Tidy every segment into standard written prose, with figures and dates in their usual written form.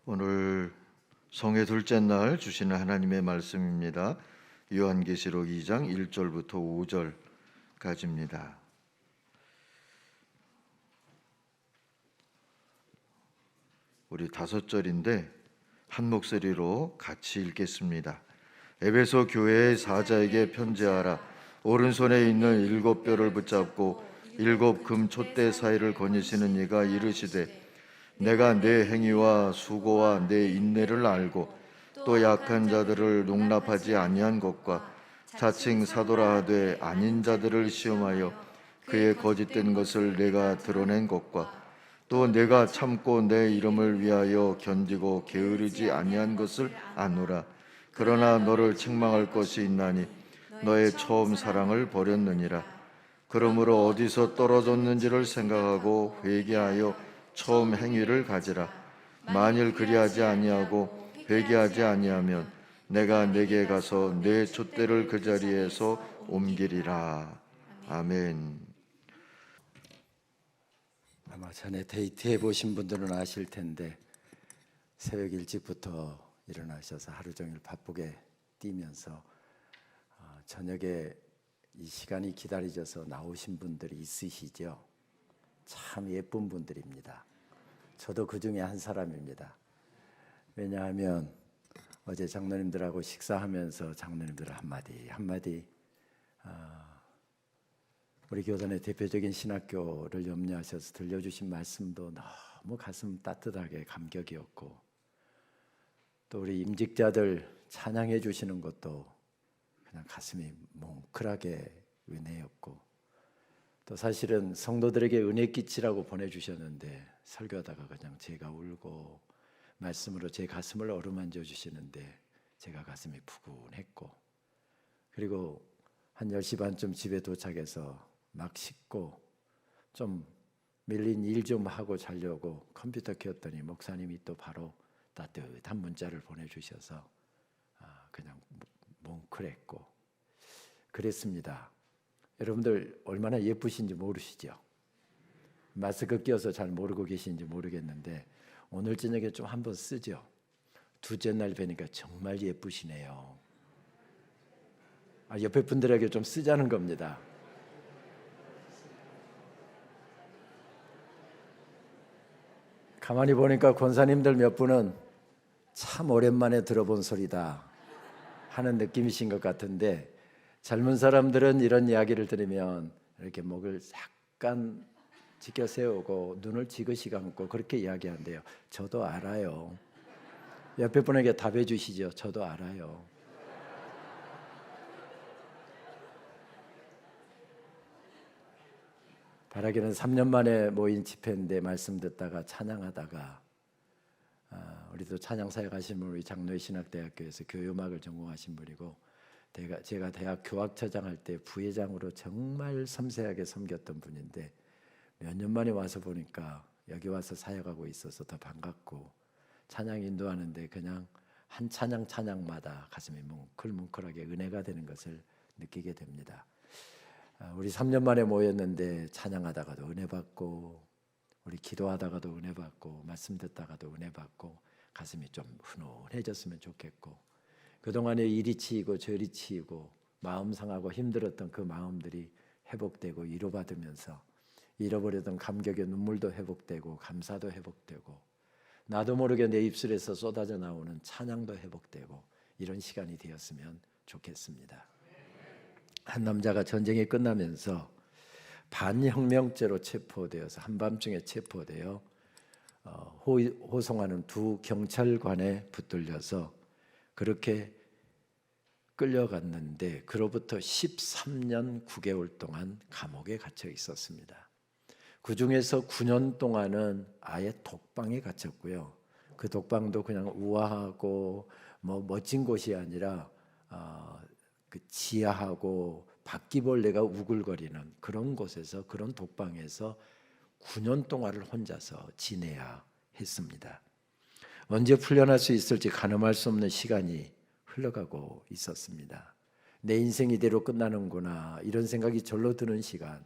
오늘 성의 둘째 날 주시는 하나님의 말씀입니다. 요한계시록 2장 1절부터 5절까지입니다. 우리 5절인데 한 목소리로 같이 읽겠습니다. 에베소 교회의 사자에게 편지하라. 오른손에 있는 7뼈를 붙잡고 7 금 촛대 사이를 거니시는 이가 이르시되 내가 내 행위와 수고와 내 인내를 알고 또 약한 자들을 농납하지 아니한 것과 자칭 사도라 하되 아닌 자들을 시험하여 그의 거짓된 것을 내가 드러낸 것과 또 내가 참고 내 이름을 위하여 견디고 게으르지 아니한 것을 아노라. 그러나 너를 책망할 것이 있나니 너의 처음 사랑을 버렸느니라. 그러므로 어디서 떨어졌는지를 생각하고 회개하여 처음 행위를 가지라. 만일 그리하지 아니하고 회개하지 아니하면 내가 내게 가서 내 촛대를 그 자리에서 옮기리라. 아멘. 아마 전에 데이트해 보신 분들은 아실 텐데 새벽 일찍부터 일어나셔서 하루 종일 바쁘게 뛰면서 저녁에 이 시간이 기다려져서 나오신 분들이 있으시죠. 참 예쁜 분들입니다. 저도 그 중에 한 사람입니다. 왜냐하면 어제 장로님들하고 식사하면서 장로님들 한마디 우리 교단의 대표적인 신학교를 염려하셔서 들려주신 말씀도 너무 가슴 따뜻하게 감격이었고, 또 우리 임직자들 찬양해 주시는 것도 그냥 가슴이 뭉클하게 은혜였고, 또 사실은 성도들에게 은혜 끼치라고 보내주셨는데 설교하다가 그냥 제가 울고 말씀으로 제 가슴을 어루만져 주시는데 제가 가슴이 푸근했고, 그리고 한 10시 반쯤 집에 도착해서 막 씻고 좀 밀린 일 좀 하고 자려고 컴퓨터 켰더니 목사님이 또 바로 따뜻한 문자를 보내주셔서 그냥 뭉클했고 그랬습니다. 여러분들 얼마나 예쁘신지 모르시죠? 마스크 끼어서 잘 모르고 계신지 모르겠는데 오늘 저녁에 좀 한번 쓰죠. 둘째 날 뵈니까 정말 예쁘시네요. 옆에 분들에게 좀 쓰자는 겁니다. 가만히 보니까 권사님들 몇 분은 참 오랜만에 들어본 소리다 하는 느낌이신 것 같은데, 젊은 사람들은 이런 이야기를 들으면 이렇게 목을 약간 지켜 세우고 눈을 지그시 감고 그렇게 이야기한대요. 저도 알아요. 옆에 분에게 답해 주시죠. 저도 알아요. 바라기는 3년 만에 모인 집회인데 말씀 듣다가 찬양하다가 우리도 찬양사역 하신 분, 우리 장로의 신학대학교에서 교회음악을 전공하신 분이고, 제가 대학 교학처장 할 때 부회장으로 정말 섬세하게 섬겼던 분인데 몇 년 만에 와서 보니까 여기 와서 사역하고 있어서 더 반갑고, 찬양 인도하는데 그냥 한 찬양마다 가슴이 뭉클뭉클하게 은혜가 되는 것을 느끼게 됩니다. 우리 3년 만에 모였는데 찬양하다가도 은혜 받고, 우리 기도하다가도 은혜 받고, 말씀 듣다가도 은혜 받고, 가슴이 좀 훈훈해졌으면 좋겠고, 그동안에 이리 치이고 저리 치이고 마음 상하고 힘들었던 그 마음들이 회복되고 위로받으면서 잃어버렸던 감격의 눈물도 회복되고 감사도 회복되고, 나도 모르게 내 입술에서 쏟아져 나오는 찬양도 회복되고, 이런 시간이 되었으면 좋겠습니다. 한 남자가 전쟁이 끝나면서 반혁명죄로 체포되어서 한밤중에 체포되어 호송하는 두 경찰관에 붙들려서 그렇게 끌려갔는데 그로부터 13년 9개월 동안 감옥에 갇혀 있었습니다. 그 중에서 9년 동안은 아예 독방에 갇혔고요. 그 독방도 그냥 우아하고 멋진 곳이 아니라 그 지하하고 바퀴벌레가 우글거리는 그런 곳에서, 그런 독방에서 9년 동안을 혼자서 지내야 했습니다. 언제 풀려날 수 있을지 가늠할 수 없는 시간이 흘러가고 있었습니다. 내 인생이 이대로 끝나는구나, 이런 생각이 절로 드는 시간,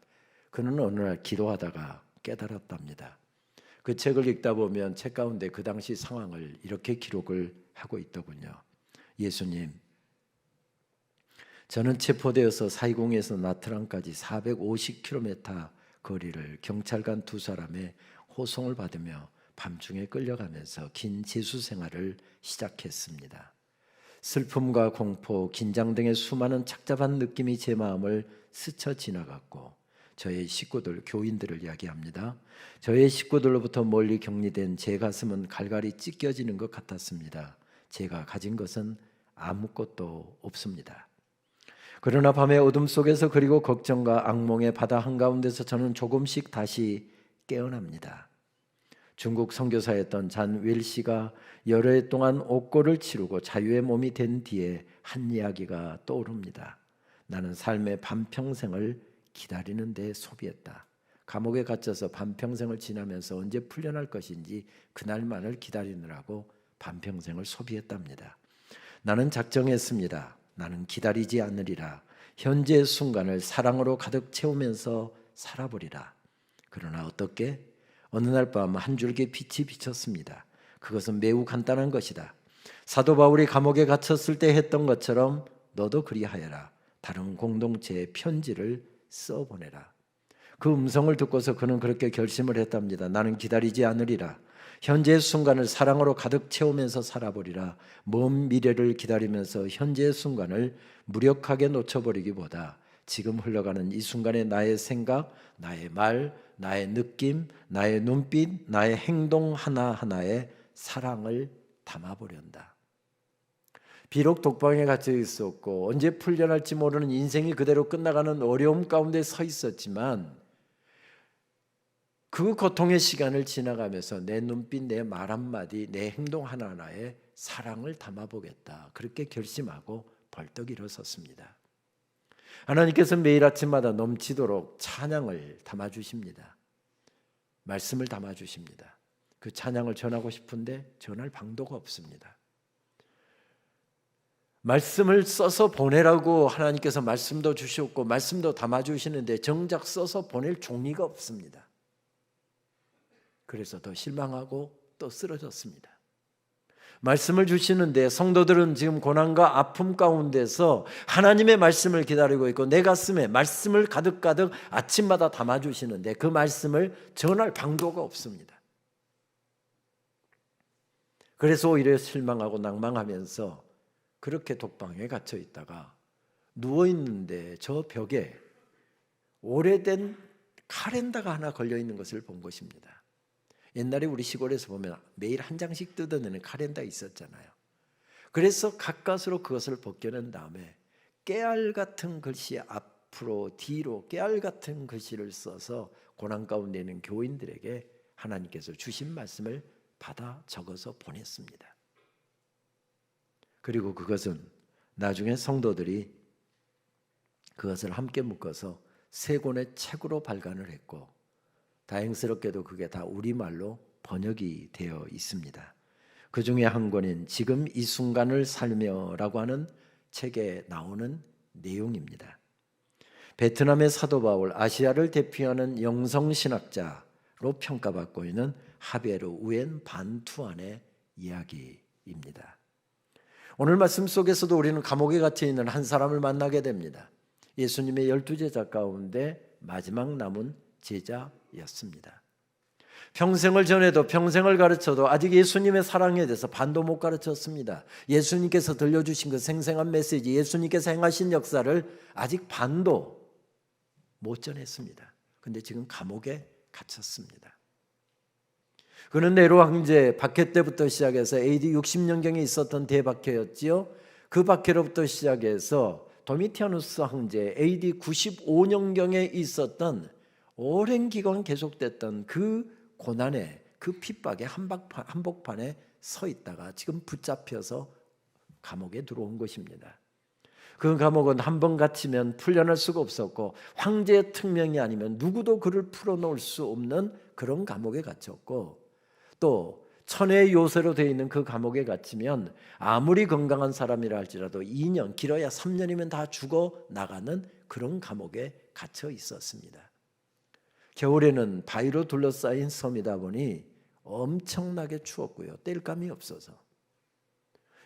그는 어느 날 기도하다가 깨달았답니다. 그 책을 읽다 보면 책 가운데 그 당시 상황을 이렇게 기록을 하고 있더군요. 예수님, 저는 체포되어서 사이공에서 나트랑까지 450km 거리를 경찰관 두 사람의 호송을 받으며 밤중에 끌려가면서 긴 재수 생활을 시작했습니다. 슬픔과 공포, 긴장 등의 수많은 착잡한 느낌이 제 마음을 스쳐 지나갔고 저의 식구들, 교인들을 이야기합니다. 저의 식구들로부터 멀리 격리된 제 가슴은 갈갈이 찢겨지는 것 같았습니다. 제가 가진 것은 아무것도 없습니다. 그러나 밤의 어둠 속에서 그리고 걱정과 악몽의 바다 한가운데서 저는 조금씩 다시 깨어납니다. 중국 선교사였던 잔 웰시가 여러 해 동안 옥고를 치르고 자유의 몸이 된 뒤에 한 이야기가 떠오릅니다. 나는 삶의 반평생을 기다리는 데 소비했다. 감옥에 갇혀서 반평생을 지나면서 언제 풀려날 것인지 그날만을 기다리느라고 반평생을 소비했답니다. 나는 작정했습니다. 나는 기다리지 않으리라. 현재의 순간을 사랑으로 가득 채우면서 살아보리라. 그러나 어떻게? 어느 날 밤 한 줄기 빛이 비쳤습니다. 그것은 매우 간단한 것이다. 사도 바울이 감옥에 갇혔을 때 했던 것처럼 너도 그리하여라. 다른 공동체에 편지를 써보내라. 그 음성을 듣고서 그는 그렇게 결심을 했답니다. 나는 기다리지 않으리라. 현재의 순간을 사랑으로 가득 채우면서 살아보리라. 먼 미래를 기다리면서 현재의 순간을 무력하게 놓쳐버리기보다 지금 흘러가는 이 순간에 나의 생각, 나의 말, 나의 느낌, 나의 눈빛, 나의 행동 하나하나에 사랑을 담아보련다. 비록 독방에 갇혀 있었고 언제 풀려날지 모르는 인생이 그대로 끝나가는 어려움 가운데 서 있었지만 그 고통의 시간을 지나가면서 내 눈빛, 내 말 한마디, 내 행동 하나하나에 사랑을 담아보겠다. 그렇게 결심하고 벌떡 일어섰습니다. 하나님께서 매일 아침마다 넘치도록 찬양을 담아주십니다. 말씀을 담아주십니다. 그 찬양을 전하고 싶은데 전할 방도가 없습니다. 말씀을 써서 보내라고 하나님께서 말씀도 주셨고 말씀도 담아주시는데 정작 써서 보낼 종이가 없습니다. 그래서 더 실망하고 또 쓰러졌습니다. 말씀을 주시는데 성도들은 지금 고난과 아픔 가운데서 하나님의 말씀을 기다리고 있고 내 가슴에 말씀을 가득가득 아침마다 담아주시는데 그 말씀을 전할 방도가 없습니다. 그래서 오히려 실망하고 낭망하면서 그렇게 독방에 갇혀 있다가 누워있는데 저 벽에 오래된 카렌다가 하나 걸려있는 것을 본 것입니다. 옛날에 우리 시골에서 보면 매일 한 장씩 뜯어내는 카렌다 있었잖아요. 그래서 가까스로 그것을 벗겨낸 다음에 깨알 같은 글씨 앞으로 뒤로 깨알 같은 글씨를 써서 고난 가운데 있는 교인들에게 하나님께서 주신 말씀을 받아 적어서 보냈습니다. 그리고 그것은 나중에 성도들이 그것을 함께 묶어서 세 권의 책으로 발간을 했고 다행스럽게도 그게 다 우리말로 번역이 되어 있습니다. 그 중에 한 권인 지금 이 순간을 살며라고 하는 책에 나오는 내용입니다. 베트남의 사도 바울, 아시아를 대표하는 영성신학자로 평가받고 있는 하베르 우엔 반투안의 이야기입니다. 오늘 말씀 속에서도 우리는 감옥에 갇혀 있는 한 사람을 만나게 됩니다. 예수님의 12제자 가운데 마지막 남은 제자였습니다. 평생을 전해도 평생을 가르쳐도 아직 예수님의 사랑에 대해서 반도 못 가르쳤습니다. 예수님께서 들려주신 그 생생한 메시지, 예수님께서 행하신 역사를 아직 반도 못 전했습니다. 그런데 지금 감옥에 갇혔습니다. 그는 네로 황제 박해 때부터 시작해서 AD 60년경에 있었던 대박해였지요. 그 박해로부터 시작해서 도미티아누스 황제 AD 95년경에 있었던 오랜 기간 계속됐던 그 고난에 그 핍박의 한복판에 서 있다가 지금 붙잡혀서 감옥에 들어온 것입니다. 그 감옥은 한 번 갇히면 풀려날 수가 없었고 황제의 특명이 아니면 누구도 그를 풀어놓을 수 없는 그런 감옥에 갇혔고 또 천혜의 요새로 되어 있는 그 감옥에 갇히면 아무리 건강한 사람이라 할지라도 2년 길어야 3년이면 다 죽어 나가는 그런 감옥에 갇혀 있었습니다. 겨울에는 바위로 둘러싸인 섬이다 보니 엄청나게 추웠고요. 뗄감이 없어서.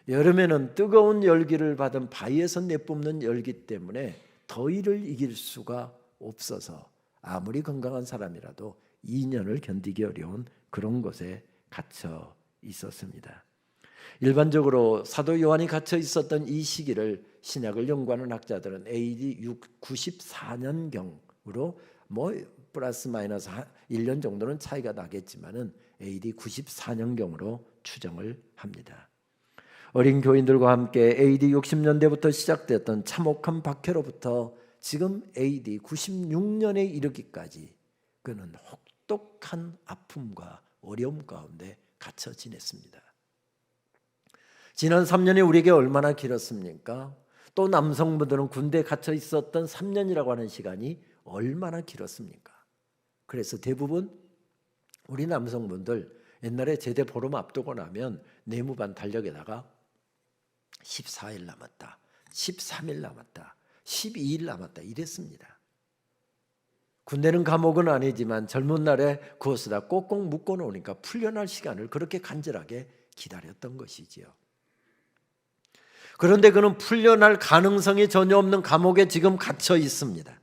여름에는 뜨거운 열기를 받은 바위에서 내뿜는 열기 때문에 더위를 이길 수가 없어서 아무리 건강한 사람이라도 2년을 견디기 어려운 그런 곳에 갇혀 있었습니다. 일반적으로 사도 요한이 갇혀 있었던 이 시기를 신약을 연구하는 학자들은 AD 94년경으로 뭐 플러스 마이너스 1년 정도는 차이가 나겠지만은 AD 94년경으로 추정을 합니다. 어린 교인들과 함께 AD 60년대부터 시작됐던 참혹한 박해로부터 지금 AD 96년에 이르기까지 그는 혹독한 아픔과 어려움 가운데 갇혀 지냈습니다. 지난 3년이 우리에게 얼마나 길었습니까? 또 남성분들은 군대에 갇혀 있었던 3년이라고 하는 시간이 얼마나 길었습니까? 그래서 대부분 우리 남성분들 옛날에 제대 보름 앞두고 나면 내무반 달력에다가 14일 남았다, 13일 남았다, 12일 남았다 이랬습니다. 군대는 감옥은 아니지만 젊은 날에 그것에다 꼭꼭 묶어 놓으니까 풀려날 시간을 그렇게 간절하게 기다렸던 것이지요. 그런데 그는 풀려날 가능성이 전혀 없는 감옥에 지금 갇혀 있습니다.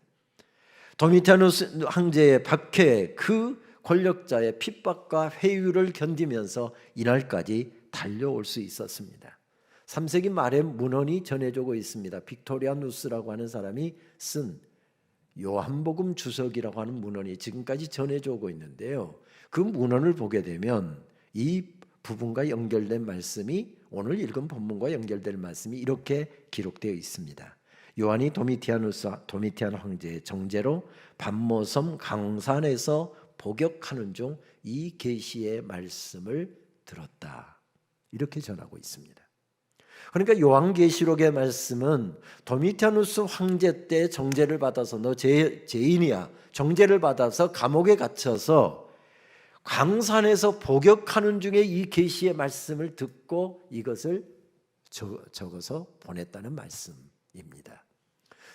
도미티아누스 황제의 박해, 그 권력자의 핍박과 회유를 견디면서 이날까지 달려올 수 있었습니다. 3세기 말에 문헌이 전해지고 있습니다. 빅토리아누스라고 하는 사람이 쓴 요한복음 주석이라고 하는 문헌이 지금까지 전해져 오고 있는데요. 그 문헌을 보게 되면 이 부분과 연결된 말씀이 오늘 읽은 본문과 연결될 말씀이 이렇게 기록되어 있습니다. 요한이 도미티안 황제의 정제로 반모섬 강산에서 복역하는 중 이 계시의 말씀을 들었다. 이렇게 전하고 있습니다. 그러니까 요한계시록의 말씀은 도미티아누스 황제 때 정제를 받아서 너 죄인이야. 정제를 받아서 감옥에 갇혀서 광산에서 복역하는 중에 이 계시의 말씀을 듣고 이것을 적어서 보냈다는 말씀입니다.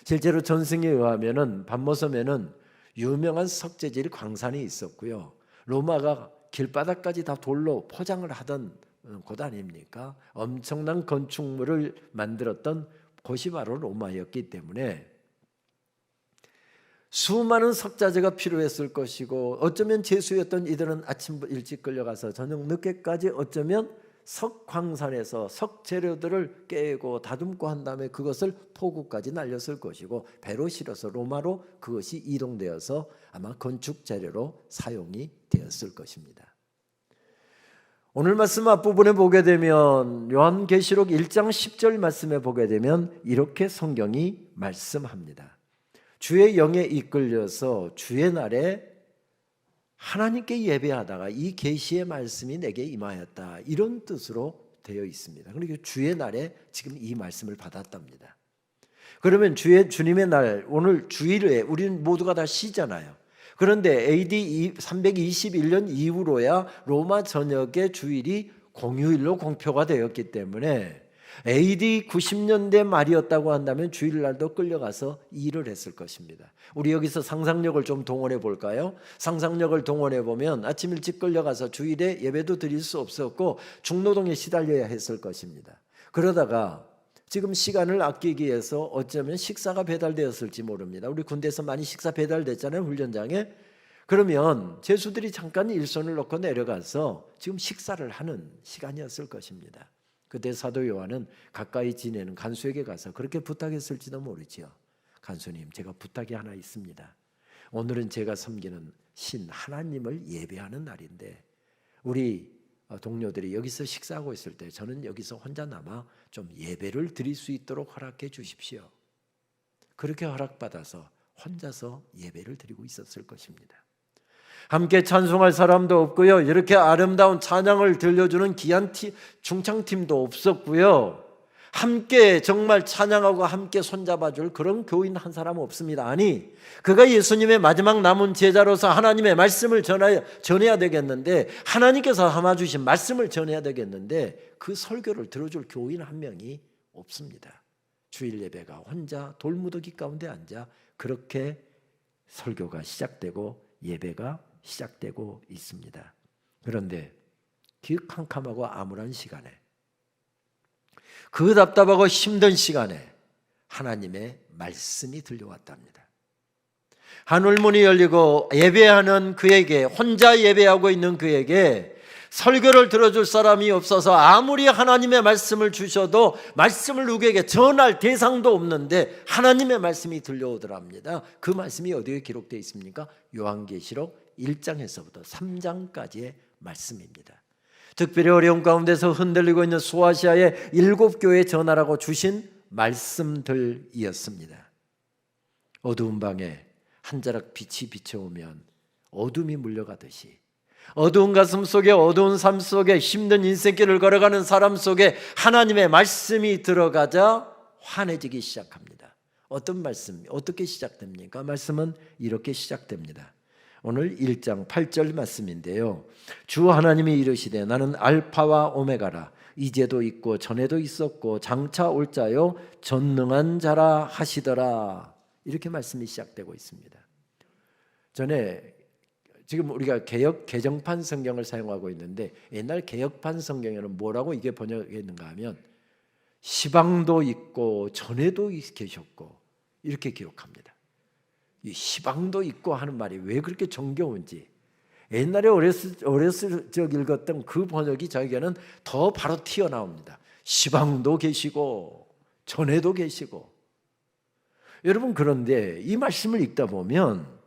실제로 전승에 의하면은 반모섬에는 유명한 석재질 광산이 있었고요. 로마가 길바닥까지 다 돌로 포장을 하던 곳 아닙니까? 엄청난 건축물을 만들었던 곳이 바로 로마였기 때문에 수많은 석자재가 필요했을 것이고 어쩌면 죄수였던 이들은 아침 일찍 끌려가서 저녁 늦게까지 어쩌면 석광산에서 석재료들을 깨고 다듬고 한 다음에 그것을 포구까지 날렸을 것이고 배로 실어서 로마로 그것이 이동되어서 아마 건축 재료로 사용이 되었을 것입니다. 오늘 말씀 앞부분에 보게 되면 요한계시록 1장 10절 말씀에 보게 되면 이렇게 성경이 말씀합니다. 주의 영에 이끌려서 주의 날에 하나님께 예배하다가 이 계시의 말씀이 내게 임하였다. 이런 뜻으로 되어 있습니다. 그러니까 주의 날에 지금 이 말씀을 받았답니다. 그러면 주님의 날, 오늘 주일에 우리는 모두가 다 쉬잖아요. 그런데 AD 321년 이후로야 로마 전역의 주일이 공휴일로 공표가 되었기 때문에 AD 90년대 말이었다고 한다면 주일날도 끌려가서 일을 했을 것입니다. 우리 여기서 상상력을 좀 동원해 볼까요? 상상력을 동원해 보면 아침 일찍 끌려가서 주일에 예배도 드릴 수 없었고 중노동에 시달려야 했을 것입니다. 그러다가 지금 시간을 아끼기 위해서 어쩌면 식사가 배달되었을지 모릅니다. 우리 군대에서 많이 식사 배달됐잖아요, 훈련장에. 그러면 제수들이 잠깐 일손을 놓고 내려가서 지금 식사를 하는 시간이었을 것입니다. 그때 사도 요한은 가까이 지내는 간수에게 가서 그렇게 부탁했을지도 모르지요. 간수님, 제가 부탁이 하나 있습니다. 오늘은 제가 섬기는 신 하나님을 예배하는 날인데 우리 동료들이 여기서 식사하고 있을 때 저는 여기서 혼자 남아 좀 예배를 드릴 수 있도록 허락해 주십시오. 그렇게 허락받아서 혼자서 예배를 드리고 있었을 것입니다. 함께 찬송할 사람도 없고요. 이렇게 아름다운 찬양을 들려주는 귀한 중창팀도 없었고요. 함께 정말 찬양하고 함께 손잡아줄 그런 교인 한 사람 없습니다. 아니, 그가 예수님의 마지막 남은 제자로서 하나님의 말씀을 전해야 되겠는데 하나님께서 담아주신 말씀을 전해야 되겠는데 그 설교를 들어줄 교인 한 명이 없습니다. 주일 예배가 혼자 돌무더기 가운데 앉아 그렇게 설교가 시작되고 예배가 시작되고 있습니다. 그런데 그 캄캄하고 암울한 시간에, 그 답답하고 힘든 시간에 하나님의 말씀이 들려왔답니다. 하늘문이 열리고 예배하는 그에게, 혼자 예배하고 있는 그에게 설교를 들어줄 사람이 없어서 아무리 하나님의 말씀을 주셔도 말씀을 누구에게 전할 대상도 없는데 하나님의 말씀이 들려오더랍니다. 그 말씀이 어디에 기록되어 있습니까? 요한계시록 1장에서부터 3장까지의 말씀입니다. 특별히 어려움 가운데서 흔들리고 있는 소아시아의 7교회에 전하라고 주신 말씀들이었습니다. 어두운 방에 한 자락 빛이 비춰오면 어둠이 물려가듯이, 어두운 가슴 속에, 어두운 삶 속에, 힘든 인생길을 걸어가는 사람 속에 하나님의 말씀이 들어가자 환해지기 시작합니다. 어떤 말씀, 어떻게 시작됩니까? 말씀은 이렇게 시작됩니다. 오늘 1장 8절 말씀인데요. 주 하나님이 이르시되 나는 알파와 오메가라, 이제도 있고 전에도 있었고 장차 올 자요 전능한 자라 하시더라. 이렇게 말씀이 시작되고 있습니다. 전에 지금 우리가 개역 개정판 성경을 사용하고 있는데, 옛날 개역판 성경에는 뭐라고 이게 번역했는가 하면 시방도 있고 전에도 계셨고 이렇게 기록합니다. 이 시방도 있고 하는 말이 왜 그렇게 정겨운지, 옛날에 어렸을 적 읽었던 그 번역이 저에게는 더 바로 튀어나옵니다. 시방도 계시고 전에도 계시고. 여러분, 그런데 이 말씀을 읽다 보면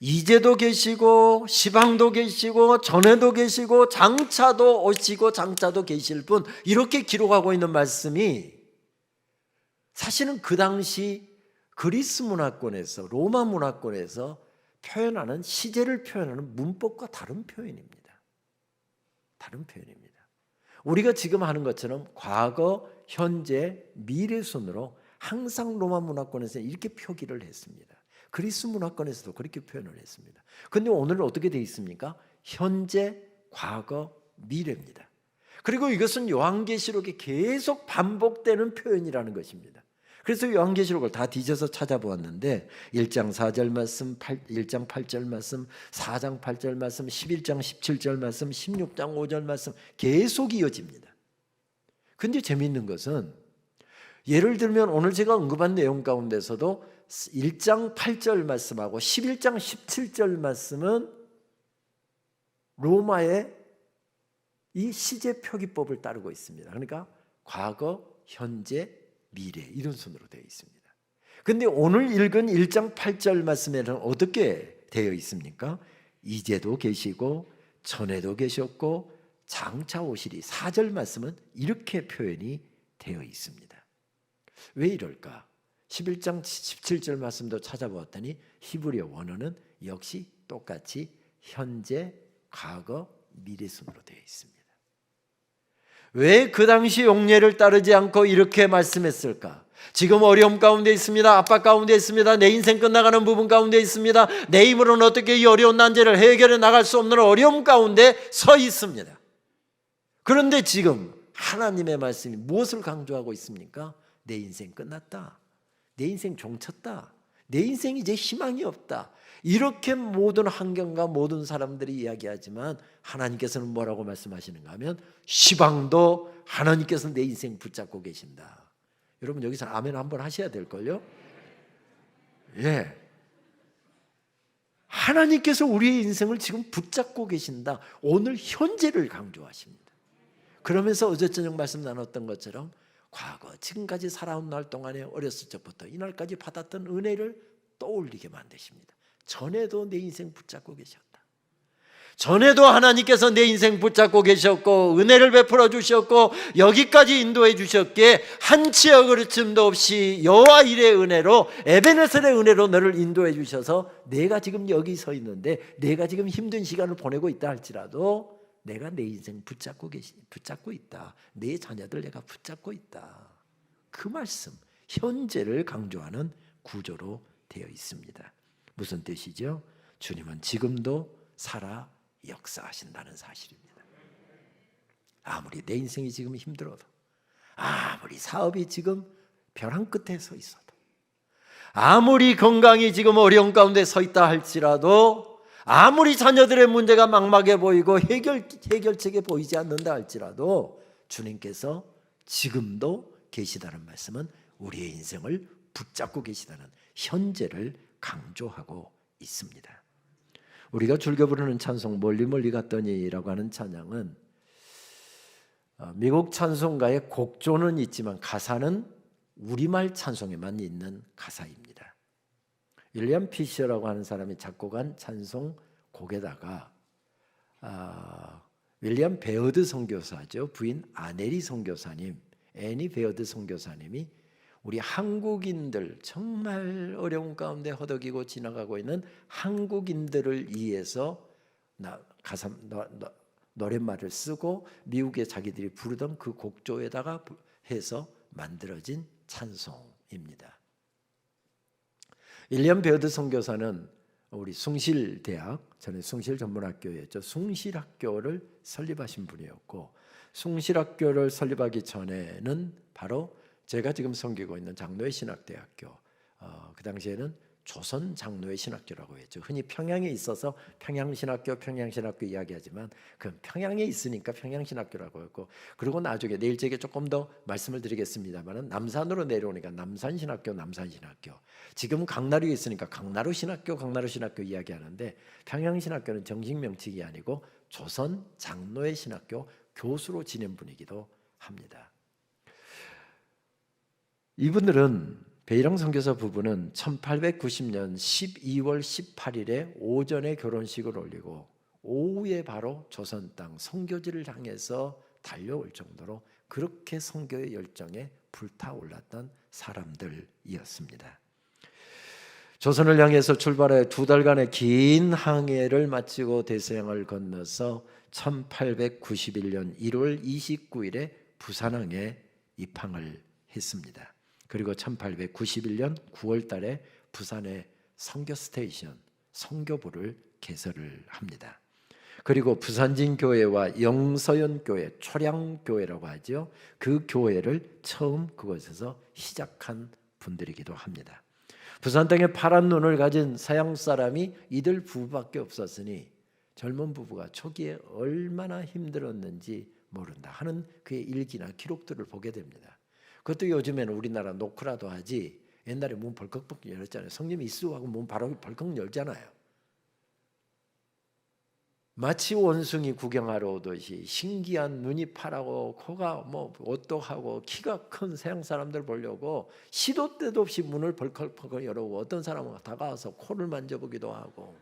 이제도 계시고 시방도 계시고 전에도 계시고 장차도 오시고 장차도 계실 분, 이렇게 기록하고 있는 말씀이 사실은 그 당시 그리스 문화권에서, 로마 문화권에서 표현하는, 시제를 표현하는 문법과 다른 표현입니다. 다른 표현입니다. 우리가 지금 하는 것처럼 과거, 현재, 미래 순으로 항상 로마 문화권에서 이렇게 표기를 했습니다. 그리스 문화권에서도 그렇게 표현을 했습니다. 그런데 오늘은 어떻게 되어 있습니까? 현재, 과거, 미래입니다. 그리고 이것은 요한계시록에 계속 반복되는 표현이라는 것입니다. 그래서 요한계시록을 다 뒤져서 찾아보았는데 1장 4절 말씀, 1장 8절 말씀, 4장 8절 말씀, 11장 17절 말씀, 16장 5절 말씀 계속 이어집니다. 그런데 재미있는 것은, 예를 들면 오늘 제가 언급한 내용 가운데서도 1장 8절 말씀하고 11장 17절 말씀은 로마의 이 시제 표기법을 따르고 있습니다. 그러니까 과거, 현재, 미래 이런 순으로 되어 있습니다. 그런데 오늘 읽은 1장 8절 말씀에는 어떻게 되어 있습니까? 이제도 계시고 전에도 계셨고 장차 오시리. 4절 말씀은 이렇게 표현이 되어 있습니다. 왜 이럴까? 11장 17절 말씀도 찾아보았더니 히브리어 원어는 역시 똑같이 현재, 과거, 미래 순으로 되어 있습니다. 왜 그 당시 용례를 따르지 않고 이렇게 말씀했을까? 지금 어려움 가운데 있습니다. 압박 가운데 있습니다. 내 인생 끝나가는 부분 가운데 있습니다. 내 힘으로는 어떻게 이 어려운 난제를 해결해 나갈 수 없는 어려움 가운데 서 있습니다. 그런데 지금 하나님의 말씀이 무엇을 강조하고 있습니까? 내 인생 끝났다. 내 인생 종쳤다. 내 인생 이제 희망이 없다. 이렇게 모든 환경과 모든 사람들이 이야기하지만 하나님께서는 뭐라고 말씀하시는가 하면 시방도 하나님께서 내 인생 붙잡고 계신다. 여러분, 여기서 아멘 한번 하셔야 될걸요? 예. 하나님께서 우리의 인생을 지금 붙잡고 계신다. 오늘 현재를 강조하십니다. 그러면서 어제 저녁 말씀 나눴던 것처럼 과거, 지금까지 살아온 날 동안에 어렸을 적부터 이날까지 받았던 은혜를 떠올리게 만드십니다. 전에도 내 인생 붙잡고 계셨다. 전에도 하나님께서 내 인생 붙잡고 계셨고 은혜를 베풀어 주셨고 여기까지 인도해 주셨기에 한치 어그러짐도 없이 여호와 일의 은혜로, 에베네셀의 은혜로 너를 인도해 주셔서 내가 지금 여기 서 있는데, 내가 지금 힘든 시간을 보내고 있다 할지라도 내가 내 인생 붙잡고 있다. 내 자녀들 내가 붙잡고 있다. 그 말씀, 현재를 강조하는 구조로 되어 있습니다. 무슨 뜻이죠? 주님은 지금도 살아 역사하신다는 사실입니다. 아무리 내 인생이 지금 힘들어도, 아무리 사업이 지금 벼랑 끝에 서 있어도, 아무리 건강이 지금 어려운 가운데 서 있다 할지라도, 아무리 자녀들의 문제가 막막해 보이고 해결책이 보이지 않는다 할지라도 주님께서 지금도 계시다는 말씀은 우리의 인생을 붙잡고 계시다는 현재를 강조하고 있습니다. 우리가 즐겨 부르는 찬송 멀리 멀리 갔더니라고 하는 찬양은 미국 찬송가의 곡조는 있지만 가사는 우리말 찬송에만 있는 가사입니다. 윌리엄 피셔라고 하는 사람이 작곡한 찬송 곡에다가 윌리엄 베어드 선교사죠. 부인 아네리 선교사님, 애니 베어드 선교사님이 우리 한국인들 정말 어려운 가운데 허덕이고 지나가고 있는 한국인들을 위해서 노랫말을 쓰고 미국에 자기들이 부르던 그 곡조에다가 해서 만들어진 찬송입니다. 윌리엄 베어드 선교사는 우리 숭실대학, 전에 숭실전문학교였죠. 숭실학교를 설립하신 분이었고, 숭실학교를 설립하기 전에는 바로 제가 지금 섬기고 있는 장로회 신학대학교, 그 당시에는 조선 장로회 신학교라고 했죠. 흔히 평양에 있어서 평양신학교 이야기하지만 그 평양에 있으니까 평양신학교라고 했고, 그리고 나중에 내일 제게 조금 더 말씀을 드리겠습니다만 남산으로 내려오니까 남산신학교. 지금 강나루에 있으니까 강나루신학교 이야기하는데, 평양신학교는 정식 명칭이 아니고 조선 장로회 신학교 교수로 지낸 분이기도 합니다. 이분들은 베이랑 선교사 부부는 1890년 12월 18일에 오전에 결혼식을 올리고 오후에 바로 조선 땅 선교지를 향해서 달려올 정도로 그렇게 선교의 열정에 불타올랐던 사람들이었습니다. 조선을 향해서 출발해 2달간의 긴 항해를 마치고 대서양을 건너서 1891년 1월 29일에 부산항에 입항을 했습니다. 그리고 1891년 9월 달에 부산의 선교 스테이션, 선교부를 개설을 합니다. 그리고 부산진 교회와 영서연 교회, 초량교회라고 하죠. 그 교회를 처음 그곳에서 시작한 분들이기도 합니다. 부산 땅에 파란 눈을 가진 서양 사람이 이들 부부밖에 없었으니 젊은 부부가 초기에 얼마나 힘들었는지 모른다 하는 그의 일기나 기록들을 보게 됩니다. 그것도 요즘에는 우리나라 노크라도 하지, 옛날에 문 벌컥벌컥 열었잖아요. 성님이 이수하고 문 바로 벌컥 열잖아요. 마치 원숭이 구경하러 오듯이 신기한 눈이 파랗고 코가 오똑하고 키가 큰 서양 사람들 보려고 시도 때도 없이 문을 벌컥벌컥 열어오고, 어떤 사람은 다가와서 코를 만져보기도 하고,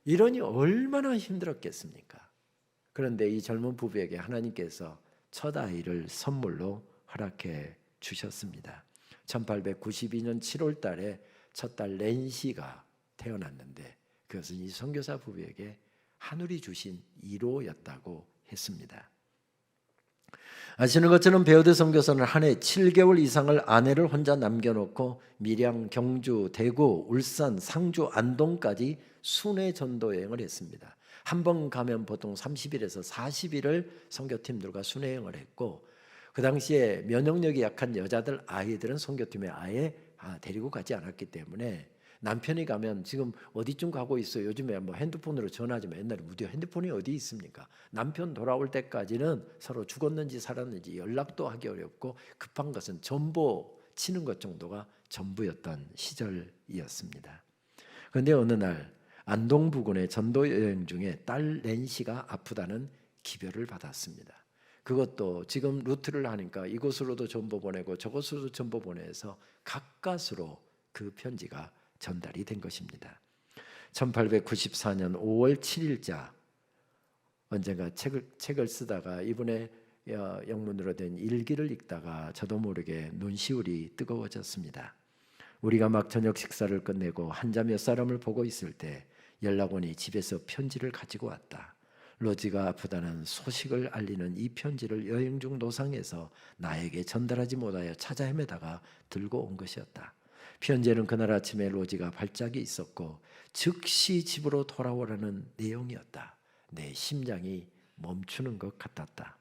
이러니 얼마나 힘들었겠습니까? 그런데 이 젊은 부부에게 하나님께서 첫 아이를 선물로 허락해 주셨습니다. 1892년 7월 달에 첫 딸 렌시가 태어났는데, 그것은 이 선교사 부부에게 하늘이 주신 위로였다고 했습니다. 아시는 것처럼 베어드 선교사는 한 해 7개월 이상을 아내를 혼자 남겨놓고 밀양, 경주, 대구, 울산, 상주, 안동까지 순회 전도 여행을 했습니다. 한 번 가면 보통 30일에서 40일을 선교팀들과 순회 여행을 했고, 그 당시에 면역력이 약한 여자들, 아이들은 선교팀에 아예 데리고 가지 않았기 때문에 남편이 가면 지금 어디쯤 가고 있어요. 요즘에 핸드폰으로 전화하지만 옛날에 무려 핸드폰이 어디 있습니까? 남편 돌아올 때까지는 서로 죽었는지 살았는지 연락도 하기 어렵고, 급한 것은 전보 치는 것 정도가 전부였던 시절이었습니다. 그런데 어느 날 안동 부근의 전도 여행 중에 딸 렌시가 아프다는 기별을 받았습니다. 그것도 지금 루트를 하니까 이곳으로도 전보 보내고 저곳으로도 전보 보내서 가까스로 그 편지가 전달이 된 것입니다. 1894년 5월 7일자 언젠가 책을 쓰다가 이분의 영문으로 된 일기를 읽다가 저도 모르게 눈시울이 뜨거워졌습니다. 우리가 막 저녁 식사를 끝내고 한자 몇 사람을 보고 있을 때 연락원이 집에서 편지를 가지고 왔다. 로지가 아프다는 소식을 알리는 이 편지를 여행 중 노상에서 나에게 전달하지 못하여 찾아 헤매다가 들고 온 것이었다. 편지에는 그날 아침에 로지가 발작이 있었고 즉시 집으로 돌아오라는 내용이었다. 내 심장이 멈추는 것 같았다.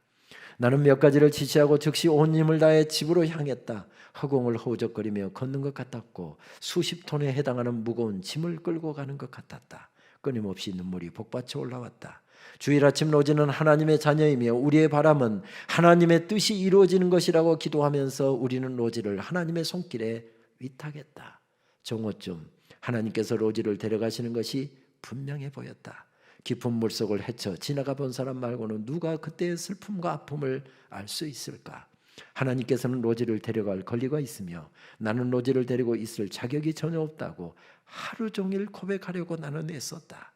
나는 몇 가지를 지시하고 즉시 온 힘을 다해 집으로 향했다. 허공을 허우적거리며 걷는 것 같았고 수십 톤에 해당하는 무거운 짐을 끌고 가는 것 같았다. 끊임없이 눈물이 복받쳐 올라왔다. 주일 아침 로지는 하나님의 자녀이며 우리의 바람은 하나님의 뜻이 이루어지는 것이라고 기도하면서 우리는 로지를 하나님의 손길에 위탁했다. 정오쯤 하나님께서 로지를 데려가시는 것이 분명해 보였다. 깊은 물속을 헤쳐 지나가 본 사람 말고는 누가 그때의 슬픔과 아픔을 알 수 있을까? 하나님께서는 로지를 데려갈 권리가 있으며 나는 로지를 데리고 있을 자격이 전혀 없다고 하루 종일 고백하려고 나는 애썼다.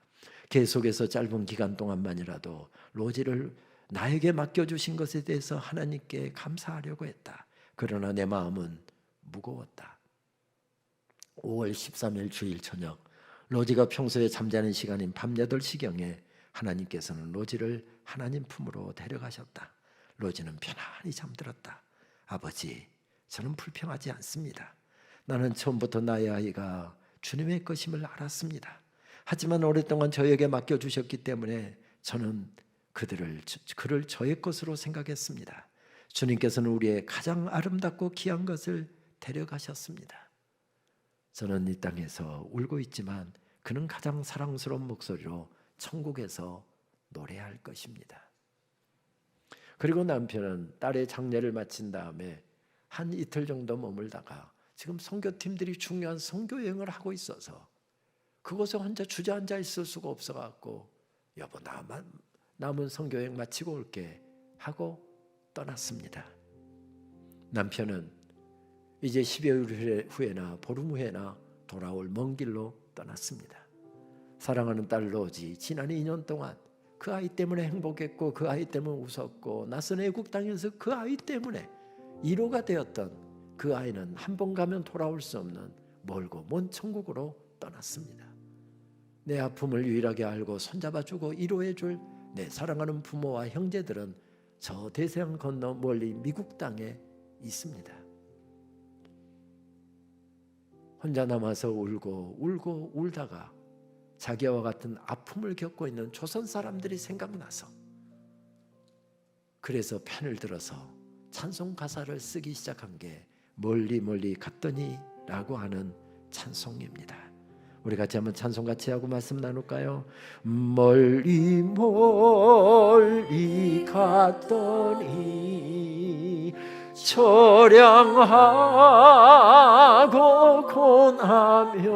계속해서 짧은 기간 동안만이라도 로지를 나에게 맡겨주신 것에 대해서 하나님께 감사하려고 했다. 그러나 내 마음은 무거웠다. 5월 13일 주일 저녁, 로지가 평소에 잠자는 시간인 밤 8시경에 하나님께서는 로지를 하나님 품으로 데려가셨다. 로지는 편안히 잠들었다. 아버지, 저는 불평하지 않습니다. 나는 처음부터 나의 아이가 주님의 것임을 알았습니다. 하지만 오랫동안 저에게 맡겨주셨기 때문에 저는 그를 저의 것으로 생각했습니다. 주님께서는 우리의 가장 아름답고 귀한 것을 데려가셨습니다. 저는 이 땅에서 울고 있지만 그는 가장 사랑스러운 목소리로 천국에서 노래할 것입니다. 그리고 남편은 딸의 장례를 마친 다음에 한 이틀 정도 머물다가 지금 선교팀들이 중요한 선교 여행을 하고 있어서 그곳에 혼자 주저앉아 있을 수가 없어갖고 여보 나만 남은 선교 여행 마치고 올게 하고 떠났습니다. 남편은 이제 12일 후에나 보름 후에나 돌아올 먼 길로 떠났습니다. 사랑하는 딸 로지, 지난 2년 동안 그 아이 때문에 행복했고 그 아이 때문에 웃었고 낯선 애국 땅에서 그 아이 때문에 위로가 되었던 그 아이는 한 번 가면 돌아올 수 없는 멀고 먼 천국으로 떠났습니다. 내 아픔을 유일하게 알고 손잡아주고 위로해줄 내 사랑하는 부모와 형제들은 저 대서양 건너 멀리 미국 땅에 있습니다. 혼자 남아서 울고 울다가 자기와 같은 아픔을 겪고 있는 조선 사람들이 생각나서 그래서 펜을 들어서 찬송 가사를 쓰기 시작한 게 멀리 갔더니 라고 하는 찬송입니다. 우리 같이 한번 찬송 같이 하고 말씀 나눌까요? 멀리 갔더니 처량하고 고나며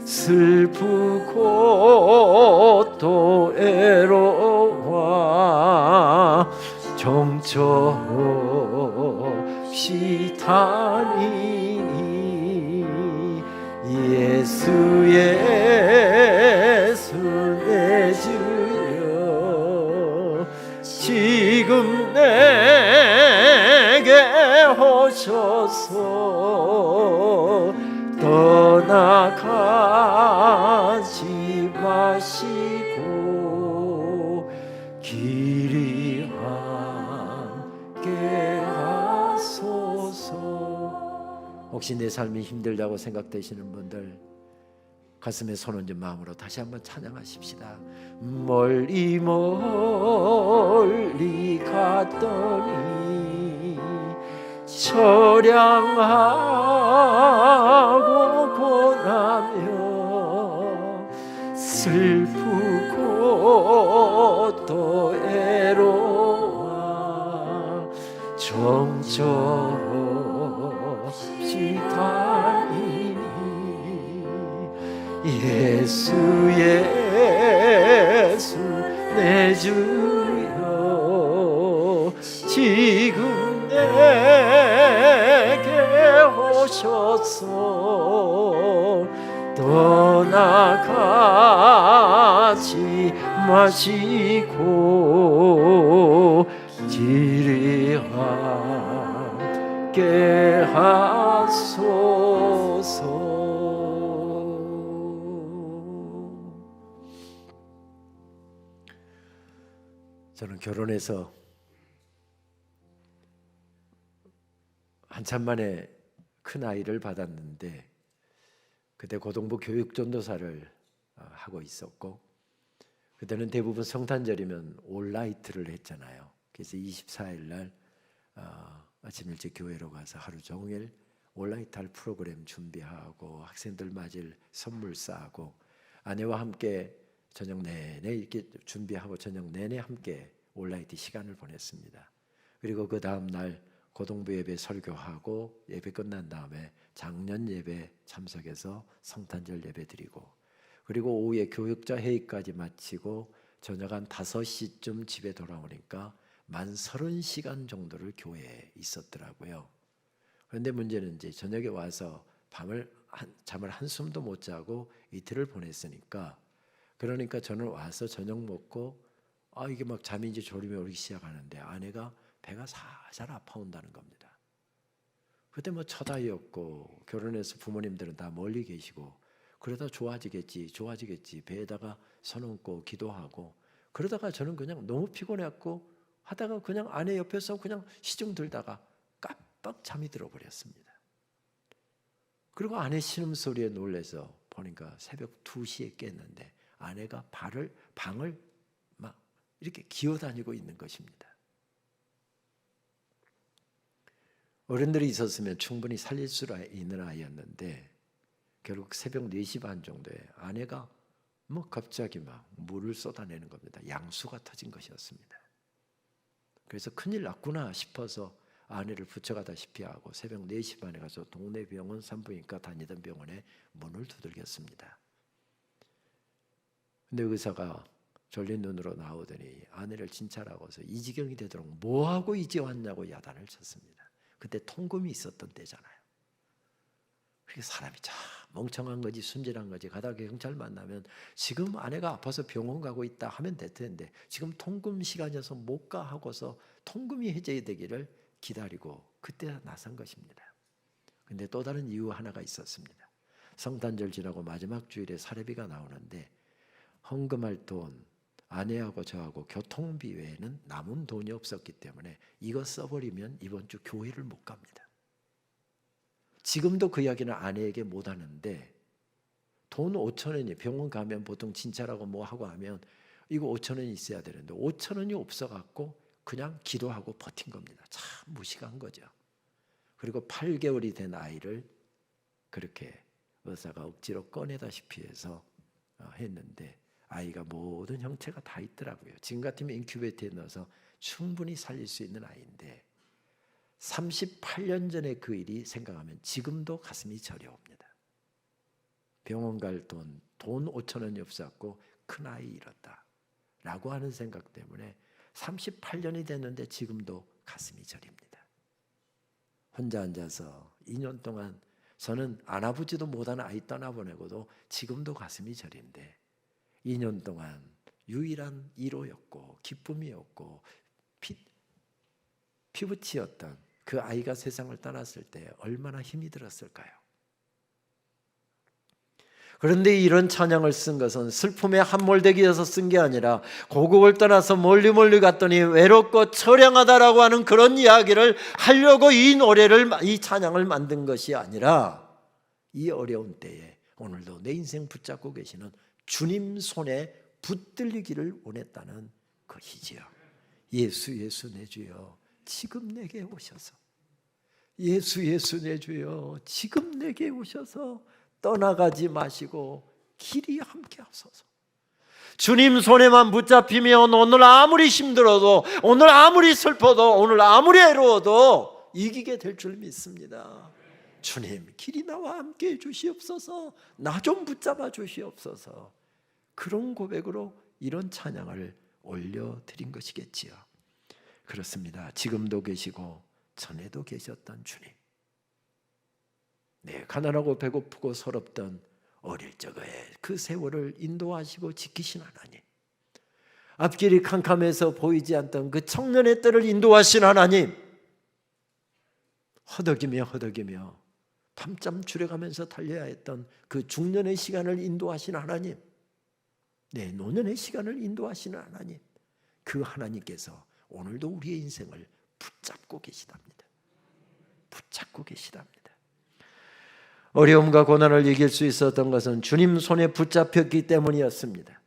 슬프고 또 애로와 정처 없이 다니니 예수 내 주여 지금 내게 오셔서 떠나가지 마시고 길이 함께 하소서. 혹시 내 삶이 힘들다고 생각되시는 분들 가슴에 손 얹은 마음으로 다시 한번 찬양하십시다. 멀리 갔더니 처량하고 고나며 슬프고 또 애로와 정처 없이 다니니 예수 내 주여 지금 내게 오셔서 떠나가지 마시고 길이 함께 하소서. 저는 결혼해서 한참 만에 큰 아이를 받았는데 그때 고등부 교육전도사를 하고 있었고 그때는 대부분 성탄절이면 올라이트를 했잖아요. 그래서 24일 날 아침 일찍 교회로 가서 하루 종일 올라이트 할 프로그램 준비하고 학생들 맞을 선물 싸고 아내와 함께 저녁 내내 이렇게 준비하고 저녁 내내 함께 온라이트 시간을 보냈습니다. 그리고 그 다음 날 고동부 예배 설교하고 예배 끝난 다음에 장년 예배 참석해서 성탄절 예배 드리고, 그리고 오후에 교육자 회의까지 마치고 저녁 한 5시쯤 집에 돌아오니까 만 30시간 정도를 교회에 있었더라고요. 그런데 문제는 이제 저녁에 와서 잠을 한숨도 못 자고 이틀을 보냈으니까, 그러니까 저는 와서 저녁 먹고 이게 막 잠이 이제 졸음이 오기 시작하는데 아내가 배가 살살 아파온다는 겁니다. 그때 뭐 첫 아이였고 결혼해서 부모님들은 다 멀리 계시고, 그러다 좋아지겠지 배에다가 손 얹고 기도하고, 그러다가 저는 그냥 너무 피곤해갖고 하다가 그냥 아내 옆에서 그냥 시중 들다가 깜빡 잠이 들어버렸습니다. 그리고 아내 신음소리에 놀라서 보니까 새벽 2시에 깼는데 아내가 방을 막 이렇게 기어다니고 있는 것입니다. 어른들이 있었으면 충분히 살릴 수 있는 아이였는데 결국 새벽 4시 반 정도에 아내가 갑자기 막 물을 쏟아내는 겁니다. 양수가 터진 것이었습니다. 그래서 큰일 났구나 싶어서 아내를 붙여가다시피 하고 새벽 4시 반에 가서 동네 병원 산부인과 다니던 병원에 문을 두들겼습니다. 근데 의사가 졸린 눈으로 나오더니 아내를 진찰하고서 이 지경이 되도록 뭐하고 이제 왔냐고 야단을 쳤습니다. 그때 통금이 있었던 때잖아요. 그게 사람이 참 멍청한 거지 순진한 거지. 가다가 경찰 만나면 지금 아내가 아파서 병원 가고 있다 하면 될 텐데 지금 통금 시간이어서 못 가 하고서 통금이 해제되기를 기다리고 그때 나선 것입니다. 근데 또 다른 이유 하나가 있었습니다. 성탄절 지나고 마지막 주일에 사례비가 나오는데 헌금할 돈, 아내하고 저하고 교통비 외에는 남은 돈이 없었기 때문에 이거 써버리면 이번 주 교회를 못 갑니다. 지금도 그 이야기는 아내에게 못 하는데 돈 5,000원이 병원 가면 보통 진찰하고 뭐 하고 하면 이거 5,000원이 있어야 되는데 5,000원이 없어갖고 그냥 기도하고 버틴 겁니다. 참 무식한 거죠. 그리고 8개월이 된 아이를 그렇게 의사가 억지로 꺼내다시피 해서 했는데 아이가 모든 형체가 다 있더라고요. 지금 같으면 인큐베이터에 넣어서 충분히 살릴 수 있는 아이인데 38년 전에 그 일이 생각하면 지금도 가슴이 저려옵니다. 병원 갈 돈 5,000원이 없었고 큰 아이 잃었다 라고 하는 생각 때문에 38년이 됐는데 지금도 가슴이 저립니다. 혼자 앉아서 2년 동안 저는 안아보지도 못한 아이 떠나보내고도 지금도 가슴이 저린데 2년 동안 유일한 위로였고 기쁨이었고 피부치였던 그 아이가 세상을 떠났을 때 얼마나 힘이 들었을까요? 그런데 이런 찬양을 쓴 것은 슬픔에 함몰되기위해서 쓴 게 아니라 고국을 떠나서 멀리 갔더니 외롭고 처량하다라고 하는 그런 이야기를 하려고 이 찬양을 만든 것이 아니라 이 어려운 때에 오늘도 내 인생 붙잡고 계시는 주님 손에 붙들리기를 원했다는 것이지요. 예수 내 주여 지금 내게 오셔서, 예수 내 주여 지금 내게 오셔서 떠나가지 마시고 길이 함께 하소서. 주님 손에만 붙잡히면 오늘 아무리 힘들어도, 오늘 아무리 슬퍼도, 오늘 아무리 애로워도 이기게 될 줄 믿습니다. 주님 길이 나와 함께 해 주시옵소서. 나 좀 붙잡아 주시옵소서. 그런 고백으로 이런 찬양을 올려드린 것이겠지요. 그렇습니다. 지금도 계시고 전에도 계셨던 주님, 가난하고 배고프고 서럽던 어릴 적에 그 세월을 인도하시고 지키신 하나님, 앞길이 캄캄해서 보이지 않던 그 청년의 뜰을 인도하신 하나님, 허덕이며 밤잠 줄여가면서 달려야 했던 그 중년의 시간을 인도하신 하나님, 내 노년의 시간을 인도하시는 하나님, 그 하나님께서 오늘도 우리의 인생을 붙잡고 계시답니다. 붙잡고 계시답니다. 어려움과 고난을 이길 수 있었던 것은 주님 손에 붙잡혔기 때문이었습니다.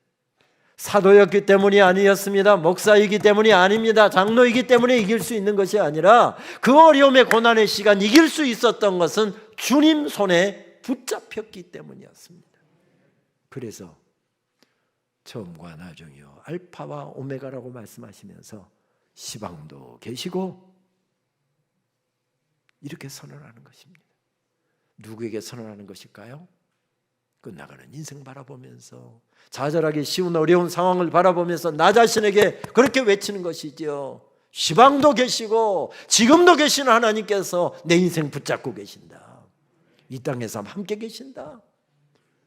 사도였기 때문이 아니었습니다. 목사이기 때문이 아닙니다. 장로이기 때문에 이길 수 있는 것이 아니라 그 어려움의 고난의 시간 이길 수 있었던 것은 주님 손에 붙잡혔기 때문이었습니다. 그래서 처음과 나중이요 알파와 오메가라고 말씀하시면서 시방도 계시고 이렇게 선언하는 것입니다. 누구에게 선언하는 것일까요? 끝나가는 인생 바라보면서 좌절하기 쉬운 어려운 상황을 바라보면서 나 자신에게 그렇게 외치는 것이죠. 시방도 계시고 지금도 계시는 하나님께서 내 인생 붙잡고 계신다. 이 땅에서 함께 계신다.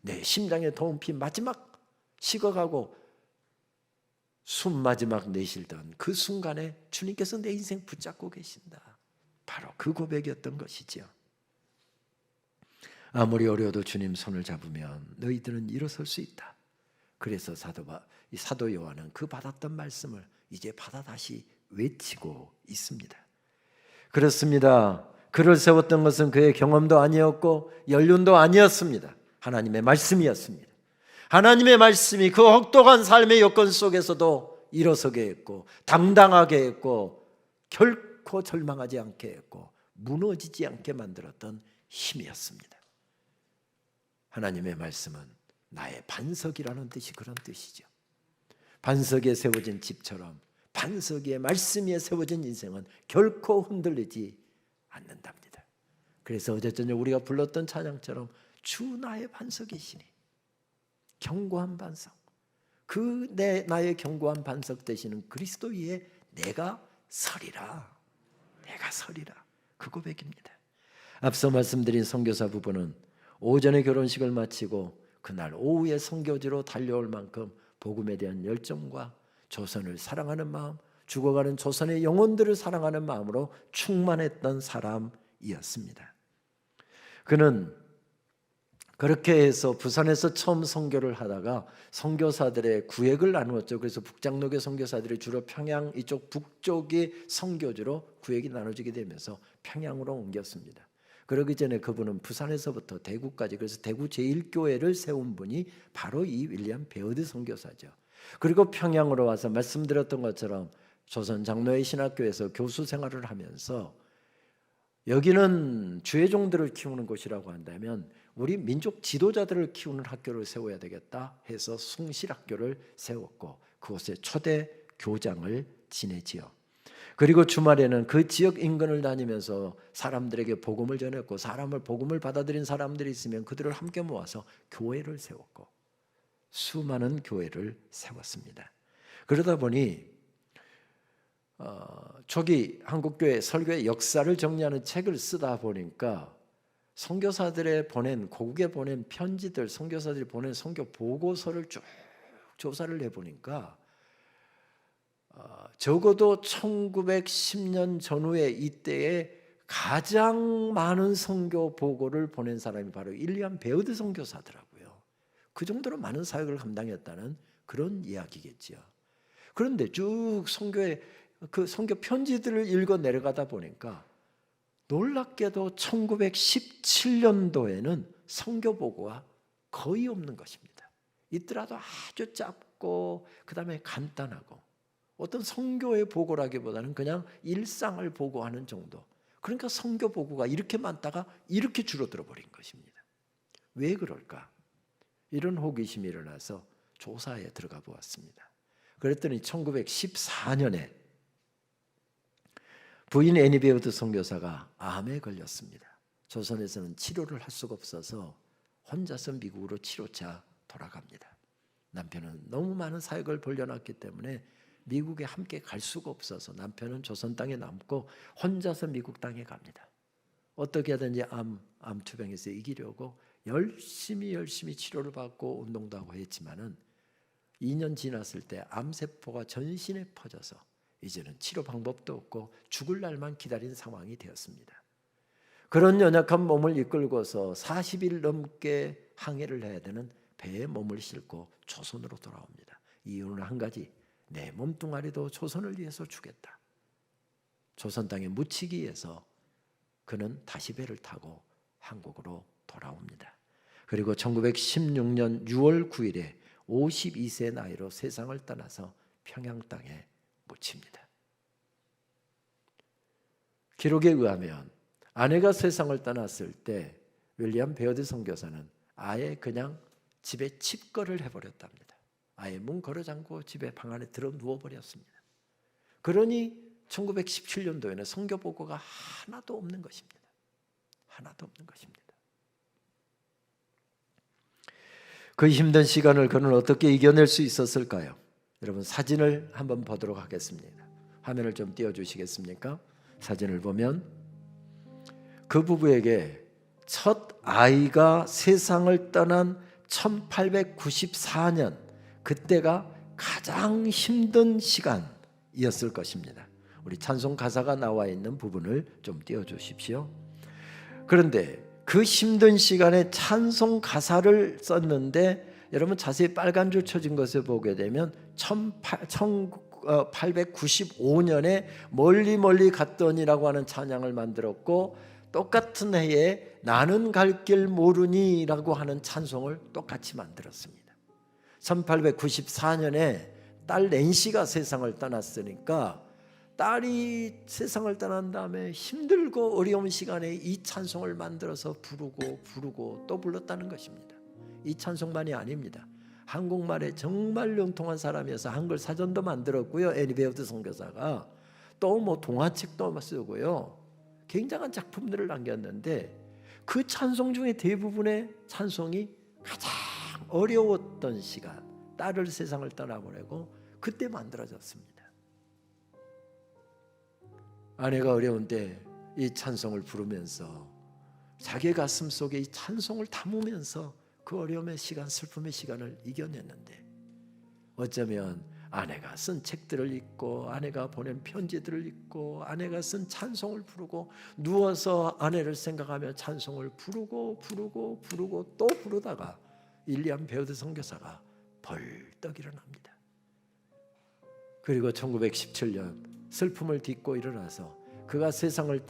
내 심장에 더운 피 마지막 식어가고 숨 마지막 내쉴던 그 순간에 주님께서 내 인생 붙잡고 계신다. 바로 그 고백이었던 것이죠. 아무리 어려워도 주님 손을 잡으면 너희들은 일어설 수 있다. 그래서 사도 요한은 그 받았던 말씀을 이제 받아 다시 외치고 있습니다. 그렇습니다. 그를 세웠던 것은 그의 경험도 아니었고 연륜도 아니었습니다. 하나님의 말씀이었습니다. 하나님의 말씀이 그 혹독한 삶의 여건 속에서도 일어서게 했고 당당하게 했고 결코 절망하지 않게 했고 무너지지 않게 만들었던 힘이었습니다. 하나님의 말씀은 나의 반석이라는 뜻이 그런 뜻이죠. 반석에 세워진 집처럼 반석 위에 말씀 위에 세워진 인생은 결코 흔들리지 않는답니다. 그래서 어제 저녁 우리가 불렀던 찬양처럼 주 나의 반석이시니 견고한 반석, 그 나의 견고한 반석 되시는 그리스도 위에 내가 서리라. 내가 서리라. 그 고백입니다. 앞서 말씀드린 선교사 부부는 오전에 결혼식을 마치고 그날 오후에 선교지로 달려올 만큼 복음에 대한 열정과 조선을 사랑하는 마음, 죽어가는 조선의 영혼들을 사랑하는 마음으로 충만했던 사람이었습니다. 그는 그렇게 해서 부산에서 처음 선교를 하다가 선교사들의 구획을 나누었죠. 그래서 북장로교 선교사들이 주로 평양 이쪽 북쪽의 선교지로 구획이 나눠지게 되면서 평양으로 옮겼습니다. 그러기 전에 그분은 부산에서부터 대구까지, 그래서 대구 제1교회를 세운 분이 바로 이 윌리엄 베어드 선교사죠. 그리고 평양으로 와서 말씀드렸던 것처럼 조선 장로회 신학교에서 교수 생활을 하면서 여기는 주의 종들을 키우는 곳이라고 한다면 우리 민족 지도자들을 키우는 학교를 세워야 되겠다 해서 숭실학교를 세웠고 그곳에 초대 교장을 지내지요. 그리고 주말에는 그 지역 인근을 다니면서 사람들에게 복음을 전했고 복음을 받아들인 사람들이 있으면 그들을 함께 모아서 교회를 세웠고 수많은 교회를 세웠습니다. 그러다 보니 초기 한국교회 설교의 역사를 정리하는 책을 쓰다 보니까 선교사들의 고국에 보낸 편지들, 선교사들이 보낸 선교 보고서를 쭉 조사를 해보니까 적어도 1910년 전후에 이때에 가장 많은 선교 보고를 보낸 사람이 바로 윌리엄 베어드 선교사더라고요. 그 정도로 많은 사역을 감당했다는 그런 이야기겠지요. 그런데 쭉 선교의 그 선교 편지들을 읽어 내려가다 보니까 놀랍게도 1917년도에는 선교 보고가 거의 없는 것입니다. 있더라도 아주 짧고 그 다음에 간단하고 어떤 선교의 보고라기보다는 그냥 일상을 보고하는 정도. 그러니까 선교 보고가 이렇게 많다가 이렇게 줄어들어 버린 것입니다. 왜 그럴까? 이런 호기심이 일어나서 조사에 들어가 보았습니다. 그랬더니 1914년에 부인 애니 베어드 선교사가 암에 걸렸습니다. 조선에서는 치료를 할 수가 없어서 혼자서 미국으로 치료차 돌아갑니다. 남편은 너무 많은 사역을 벌려놨기 때문에 미국에 함께 갈 수가 없어서 남편은 조선 땅에 남고 혼자서 미국 땅에 갑니다. 어떻게 하든지 암 투병에서 이기려고 열심히 치료를 받고 운동도 하고 했지만은 2년 지났을 때 암세포가 전신에 퍼져서 이제는 치료 방법도 없고 죽을 날만 기다린 상황이 되었습니다. 그런 연약한 몸을 이끌고서 40일 넘게 항해를 해야 되는 배에 몸을 싣고 조선으로 돌아옵니다. 이유는 한 가지, 내 몸뚱아리도 조선을 위해서 주겠다. 조선 땅에 묻히기 위해서 그는 다시 배를 타고 한국으로 돌아옵니다. 그리고 1916년 6월 9일에 52세 나이로 세상을 떠나서 평양 땅에 묻힙니다. 기록에 의하면 아내가 세상을 떠났을 때 윌리엄 베어드 선교사는 아예 그냥 집에 칩거를 해버렸답니다. 아예 문 걸어 잠고 집에 방 안에 들어 누워버렸습니다. 그러니 1917년도에는 선교 보고가 하나도 없는 것입니다. 하나도 없는 것입니다. 그 힘든 시간을 그는 어떻게 이겨낼 수 있었을까요? 여러분 사진을 한번 보도록 하겠습니다. 화면을 좀 띄워주시겠습니까? 사진을 보면 그 부부에게 첫 아이가 세상을 떠난 1894년, 그때가 가장 힘든 시간이었을 것입니다. 우리 찬송 가사가 나와 있는 부분을 좀 띄워주십시오. 그런데 그 힘든 시간에 찬송 가사를 썼는데 여러분 자세히 빨간 줄 쳐진 것을 보게 되면 1895년에 멀리 갔더니라고 하는 찬양을 만들었고, 똑같은 해에 나는 갈 길 모르니라고 하는 찬송을 똑같이 만들었습니다. 1894년에 딸 낸시가 세상을 떠났으니까 딸이 세상을 떠난 다음에 힘들고 어려운 시간에 이 찬송을 만들어서 부르고 또 불렀다는 것입니다. 이 찬송만이 아닙니다. 한국말에 정말 영통한 사람이어서 한글 사전도 만들었고요. 애니 베어드 선교사가 또 뭐 동화책도 쓰고요. 굉장한 작품들을 남겼는데 그 찬송 중에 대부분의 찬송이 가장 어려웠던 시간, 딸을 세상을 떠나보내고 그때 만들어졌습니다. 아내가 어려운 때 이 찬송을 부르면서 자기 가슴 속에 이 찬송을 담으면서 그 어려움의 시간, 슬픔의 시간을 이겨냈는데, 어쩌면 아내가 쓴 책들을 읽고 아내가 보낸 편지들을 읽고 아내가 쓴 찬송을 부르고 누워서 아내를 생각하며 찬송을 부르고 또 부르다가 윌리엄 베어드 선교사가 벌떡 일어납니다. 그리고 1917년 슬픔을 딛고 일어나서 그가 세상을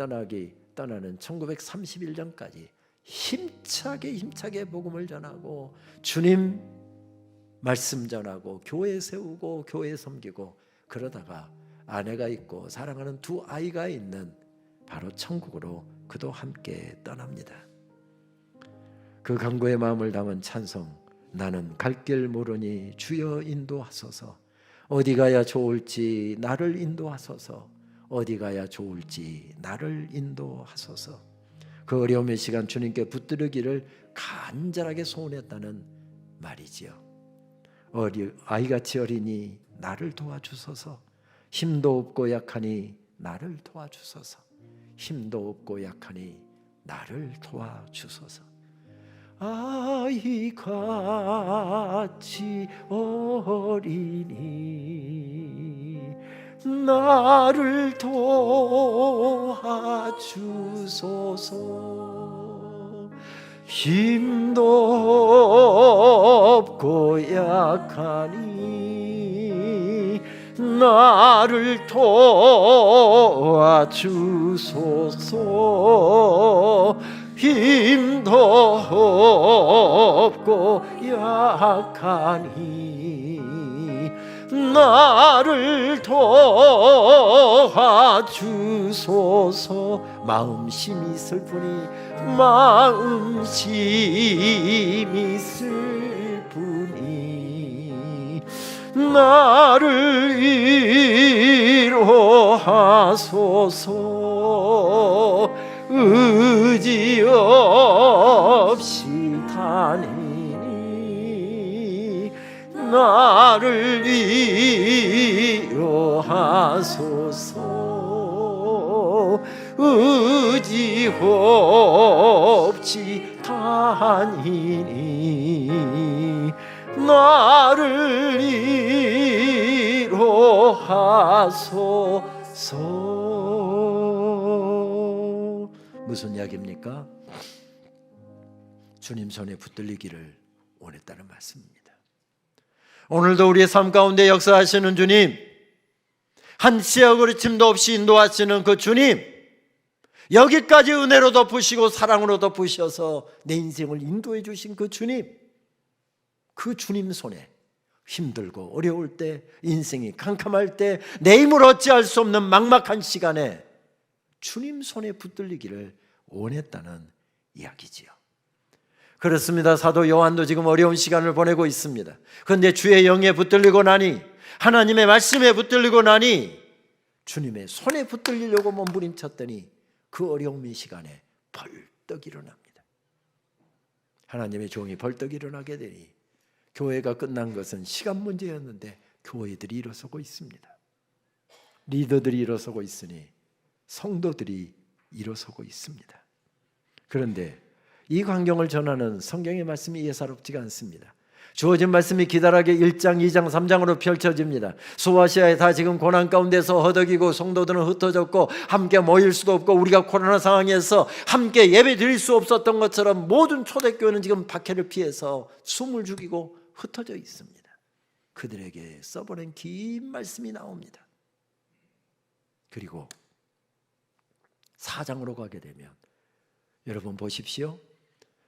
떠나는 1931년까지 힘차게 복음을 전하고 주님 말씀 전하고 교회 세우고 교회 섬기고, 그러다가 아내가 있고 사랑하는 두 아이가 있는 바로 천국으로 그도 함께 떠납니다. 그 간구의 마음을 담은 찬송, 나는 갈 길 모르니 주여 인도하소서, 어디 가야 좋을지 나를 인도하소서, 어디 가야 좋을지 나를 인도하소서. 그 어려움의 시간 주님께 붙들기를 간절하게 소원했다는 말이지요. 아이같이 어리니 나를 도와주소서, 힘도 없고 약하니 나를 도와주소서, 힘도 없고 약하니 나를 도와주소서. 아이같이 어리니 나를 도와주소서, 힘도 없고 약하니 나를 도와주소서, 힘도 없고 약하니 나를 도와주소서. 마음심이 슬프니 마음심이 슬프니 나를 위로하소서, 의지 없이 다니니 나를 위로하소서, 의지 없이 다니니 나를 위로하소서. 무슨 이야기입니까? 주님 손에 붙들리기를 원했다는 말씀입니다. 오늘도 우리의 삶 가운데 역사하시는 주님, 한 씨의 그르침도 없이 인도하시는 그 주님, 여기까지 은혜로 덮으시고 사랑으로 덮으셔서 내 인생을 인도해 주신 그 주님, 그 주님 손에 힘들고 어려울 때, 인생이 캄캄할 때, 내 힘을 어찌할 수 없는 막막한 시간에 주님 손에 붙들리기를 원했다는 이야기지요. 그렇습니다. 사도 요한도 지금 어려운 시간을 보내고 있습니다. 그런데 주의 영에 붙들리고 나니, 하나님의 말씀에 붙들리고 나니 주님의 손에 붙들리려고 몸부림쳤더니 그 어려움의 시간에 벌떡 일어납니다. 하나님의 종이 벌떡 일어나게 되니 교회가 끝난 것은 시간 문제였는데 교회들이 일어서고 있습니다. 리더들이 일어서고 있으니 성도들이 일어서고 있습니다. 그런데 이 광경을 전하는 성경의 말씀이 예사롭지가 않습니다. 주어진 말씀이 기다랗게 1장, 2장, 3장으로 펼쳐집니다. 소아시아에 다 지금 고난 가운데서 허덕이고 성도들은 흩어졌고 함께 모일 수도 없고 우리가 코로나 상황에서 함께 예배 드릴 수 없었던 것처럼 모든 초대교회는 지금 박해를 피해서 숨을 죽이고 흩어져 있습니다. 그들에게 써보낸 긴 말씀이 나옵니다. 그리고 4장으로 가게 되면 여러분 보십시오.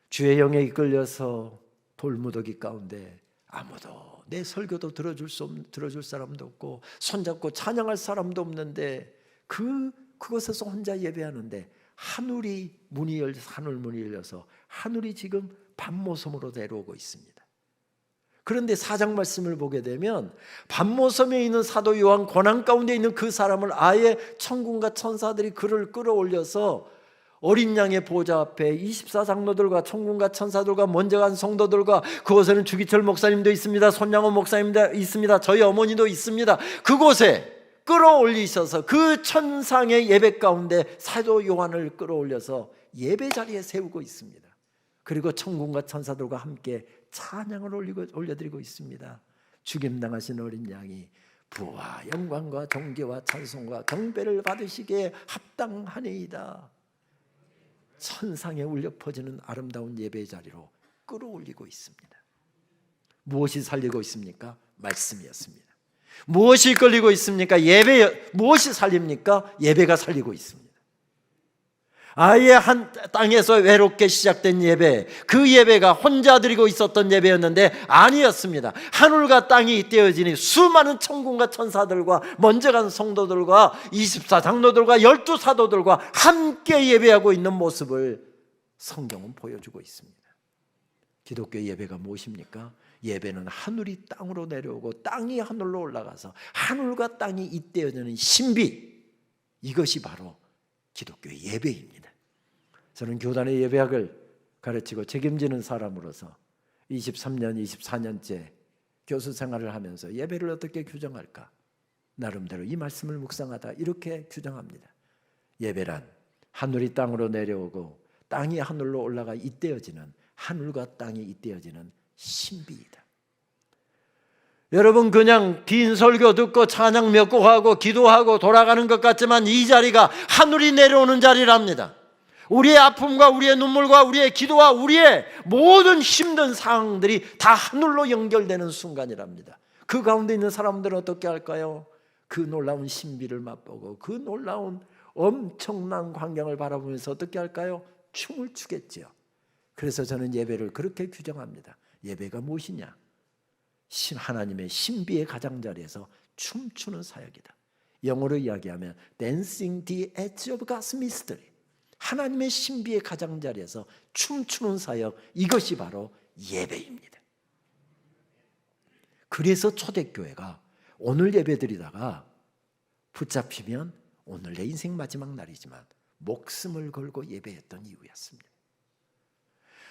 주의 영에 이끌려서 돌무더기 가운데 아무도 내 설교도 들어줄 사람도 없고 손잡고 찬양할 사람도 없는데 그곳에서 혼자 예배하는데 하늘 문이 열려서 하늘이 지금 밤모섬으로 내려오고 있습니다. 그런데 4장 말씀을 보게 되면 밤모섬에 있는 사도 요한, 고난 가운데 있는 그 사람을 아예 천군과 천사들이 그를 끌어올려서 어린 양의 보좌 앞에 24장로들과 천군과 천사들과 먼저 간 성도들과 그곳에는 주기철 목사님도 있습니다. 손양호 목사님도 있습니다. 저희 어머니도 있습니다. 그곳에 끌어올리셔서 그 천상의 예배 가운데 사도 요한을 끌어올려서 예배 자리에 세우고 있습니다. 그리고 천군과 천사들과 함께 찬양을 올려드리고 있습니다. 죽임당하신 어린 양이 부와 영광과 존귀와 찬송과 경배를 받으시기에 합당하니이다. 천상에 울려 퍼지는 아름다운 예배 자리로 끌어올리고 있습니다. 무엇이 살리고 있습니까? 말씀이었습니다. 무엇이 이끌리고 있습니까? 무엇이 살립니까? 예배가 살리고 있습니다. 아예 한 땅에서 외롭게 시작된 예배, 그 예배가 혼자 드리고 있었던 예배였는데 아니었습니다. 하늘과 땅이 잇대어지니 수많은 천군과 천사들과 먼저 간 성도들과 24장로들과 12사도들과 함께 예배하고 있는 모습을 성경은 보여주고 있습니다. 기독교 예배가 무엇입니까? 예배는 하늘이 땅으로 내려오고 땅이 하늘로 올라가서 하늘과 땅이 잇대어지는 신비, 이것이 바로 기독교의 예배입니다. 저는 교단의 예배학을 가르치고 책임지는 사람으로서 23년, 24년째 교수 생활을 하면서 예배를 어떻게 규정할까? 나름대로 이 말씀을 묵상하다 이렇게 규정합니다. 예배란 하늘이 땅으로 내려오고 땅이 하늘로 올라가 잇대어지는, 하늘과 땅이 잇대어지는 신비이다. 여러분, 그냥 긴 설교 듣고 찬양 몇 곡 하고 기도하고 돌아가는 것 같지만 이 자리가 하늘이 내려오는 자리랍니다. 우리의 아픔과 우리의 눈물과 우리의 기도와 우리의 모든 힘든 상황들이 다 하늘로 연결되는 순간이랍니다. 그 가운데 있는 사람들은 어떻게 할까요? 그 놀라운 신비를 맛보고 그 놀라운 엄청난 광경을 바라보면서 어떻게 할까요? 춤을 추겠지요. 그래서 저는 예배를 그렇게 규정합니다. 예배가 무엇이냐? 하나님의 신비의 가장자리에서 춤추는 사역이다. 영어로 이야기하면 Dancing the edge of God's mystery. 하나님의 신비의 가장자리에서 춤추는 사역, 이것이 바로 예배입니다. 그래서 초대교회가 오늘 예배드리다가 붙잡히면 오늘 내 인생 마지막 날이지만 목숨을 걸고 예배했던 이유였습니다.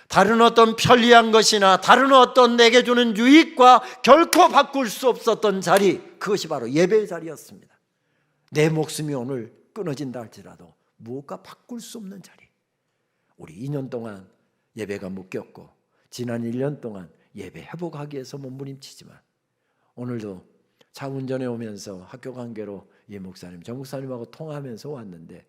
다른 어떤 편리한 것이나 다른 어떤 내게 주는 유익과 결코 바꿀 수 없었던 자리, 그것이 바로 예배의 자리였습니다. 내 목숨이 오늘 끊어진다 할지라도 무엇과 바꿀 수 없는 자리. 우리 2년 동안 예배가 묶였고 지난 1년 동안 예배 회복하기 위해서 몸부림치지만 오늘도 차 운전해 오면서 학교 관계로 이 목사님, 정 목사님하고 통화하면서 왔는데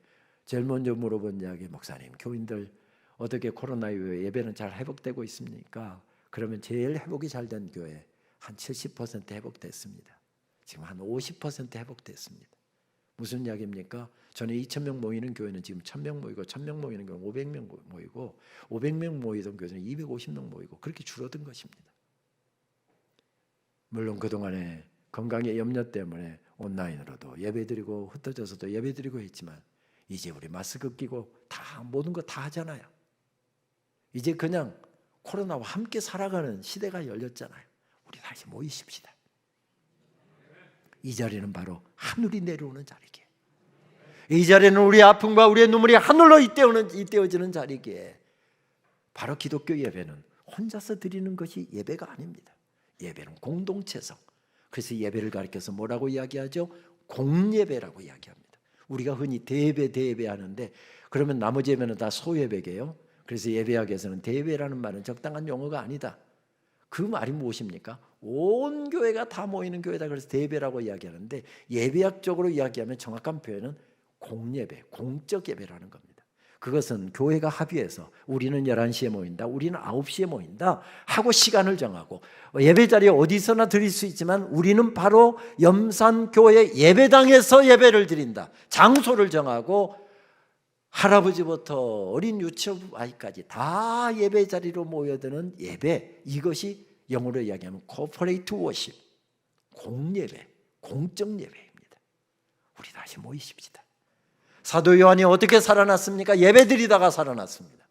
제일 먼저 물어본 이야기, 목사님, 교인들 어떻게 코로나 이후에 예배는 잘 회복되고 있습니까? 그러면 제일 회복이 잘 된 교회 한 70% 회복됐습니다. 지금 한 50% 회복됐습니다. 무슨 이야기입니까? 전에 2,000명 모이는 교회는 지금 1,000명 모이고 1,000명 모이는 교회는 500명 모이고 500명 모이던 교회는 250명 모이고 그렇게 줄어든 것입니다. 물론 그동안에 건강의 염려 때문에 온라인으로도 예배드리고 흩어져서도 예배드리고 했지만 이제 우리 마스크 끼고 다 모든 거 다 하잖아요. 이제 그냥 코로나와 함께 살아가는 시대가 열렸잖아요. 우리 다시 모이십시다. 이 자리는 바로 하늘이 내려오는 자리기에, 이 자리는 우리의 아픔과 우리의 눈물이 하늘로 잇대어지는 자리기에, 바로 기독교 예배는 혼자서 드리는 것이 예배가 아닙니다. 예배는 공동체성. 그래서 예배를 가리켜서 뭐라고 이야기하죠? 공예배라고 이야기합니다. 우리가 흔히 대예배 하는데, 그러면 나머지 예배는 다 소예배게요. 그래서 예배학에서는 대예배라는 말은 적당한 용어가 아니다. 그 말이 무엇입니까? 온 교회가 다 모이는 교회다. 그래서 대예배라고 이야기하는데, 예배학적으로 이야기하면 정확한 표현은 공예배, 공적 예배라는 겁니다. 그것은 교회가 합의해서 우리는 11시에 모인다, 우리는 9시에 모인다 하고 시간을 정하고, 예배 자리에 어디서나 드릴 수 있지만 우리는 바로 염산교회 예배당에서 예배를 드린다. 장소를 정하고 할아버지부터 어린 유치원 아이까지 다 예배 자리로 모여드는 예배, 이것이 영어로 이야기하면 corporate worship, 공예배, 공적 예배입니다. 우리 다시 모이십시다. 사도 요한이 어떻게 살아났습니까? 예배 드리다가 살아났습니다.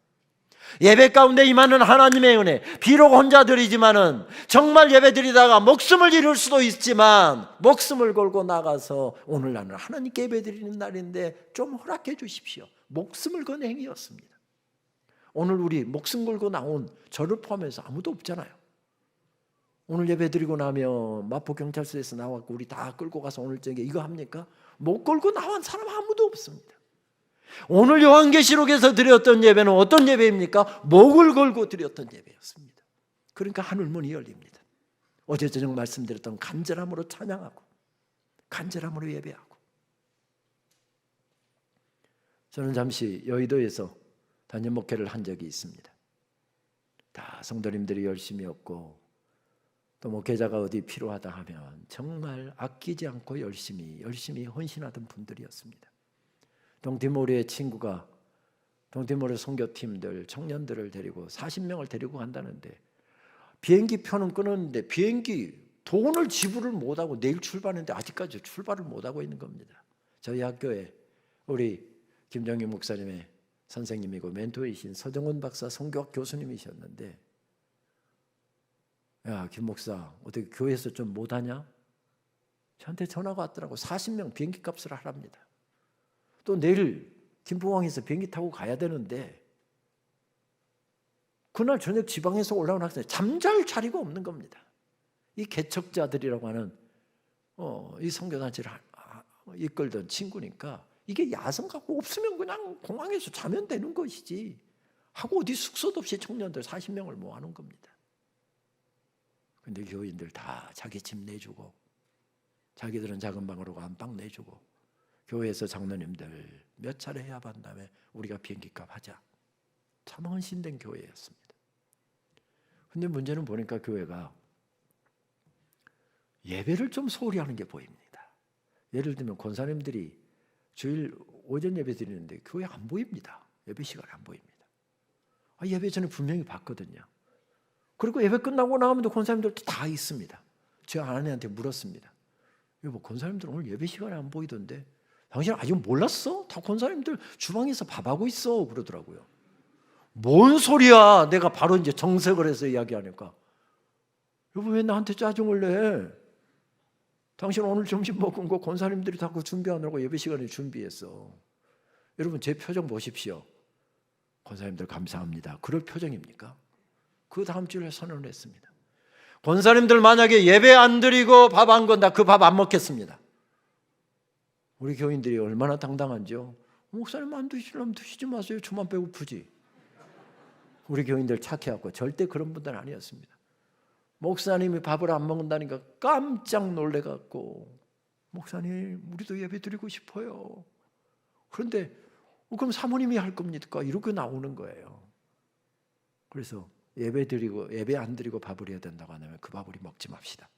예배 가운데 임하는 하나님의 은혜, 비록 혼자 드리지만은 정말 예배 드리다가 목숨을 잃을 수도 있지만 목숨을 걸고 나가서 오늘 나는 하나님께 예배 드리는 날인데 좀 허락해 주십시오. 목숨을 건 행위였습니다. 오늘 우리 목숨 걸고 나온 저를 포함해서 아무도 없잖아요. 오늘 예배 드리고 나면 마포경찰서에서 나왔고 우리 다 끌고 가서 오늘 저녁에 이거 합니까? 못 걸고 나온 사람 아무도 없습니다. 오늘 요한계시록에서 드렸던 예배는 어떤 예배입니까? 목을 걸고 드렸던 예배였습니다. 그러니까 하늘문이 열립니다. 어제 저녁 말씀드렸던 간절함으로 찬양하고 간절함으로 예배하고. 저는 잠시 여의도에서 단임 목회를 한 적이 있습니다. 다 성도님들이 열심히 없고 또 목회자가 어디 필요하다 하면 정말 아끼지 않고 열심히 헌신하던 분들이었습니다. 동티모르의 친구가 동티모르 선교팀들 청년들을 데리고 40명을 데리고 간다는데 비행기 표는 끊었는데 비행기 돈을 지불을 못하고 내일 출발했는데 아직까지 출발을 못하고 있는 겁니다. 저희 학교에 우리 김정희 목사님의 선생님이고 멘토이신 서정원 박사 선교학 교수님이셨는데, 야, 김 목사 어떻게 교회에서 좀 못하냐? 저한테 전화가 왔더라고. 40명 비행기 값을 하랍니다. 또 내일 김포공항에서 비행기 타고 가야 되는데 그날 저녁 지방에서 올라온 학생이 잠잘 자리가 없는 겁니다. 이 개척자들이라고 하는 이 선교단체를 이끌던 친구니까 이게 야성 갖고 없으면 그냥 공항에서 자면 되는 것이지 하고 어디 숙소도 없이 청년들 40명을 모아놓은 겁니다. 근데 교인들 다 자기 집 내주고 자기들은 작은 방으로 안방 내주고 교회에서 장로님들 몇 차례 해야 반 다음에 우리가 비행기값 하자. 참 헌신된 교회였습니다. 근데 문제는 보니까 교회가 예배를 좀 소홀히 하는 게 보입니다. 예를 들면 권사님들이 주일 오전 예배 드리는데 교회 안 보입니다. 예배 시간에 안 보입니다. 예배 전에 분명히 봤거든요. 그리고 예배 끝나고 나오면 권사님들도 다 있습니다. 제 아내한테 물었습니다. 여보, 권사님들 오늘 예배 시간에 안 보이던데 당신 아직 몰랐어? 다 권사님들 주방에서 밥하고 있어 그러더라고요. 뭔 소리야? 내가 바로 이제 정색을 해서 이야기하니까 여보 왜 나한테 짜증을 내? 당신 오늘 점심 먹은 거 권사님들이 다 그 준비하느라고 예배 시간에 준비했어. 여러분 제 표정 보십시오. 권사님들 감사합니다. 그럴 표정입니까? 그 다음 주에 선언을 했습니다. 권사님들 만약에 예배 안 드리고 밥 안 건다 그 밥 안 먹겠습니다. 우리 교인들이 얼마나 당당한지요. 목사님 안 드시려면 드시지 마세요. 저만 배고프지. 우리 교인들 착해갖고 절대 그런 분들은 아니었습니다. 목사님이 밥을 안 먹는다니까 깜짝 놀래갖고 목사님 우리도 예배 드리고 싶어요. 그런데 그럼 사모님이 할 겁니까? 이렇게 나오는 거예요. 그래서 예배 안 드리고 밥을 해야 된다고 하면 그 밥 우리 먹지 맙시다.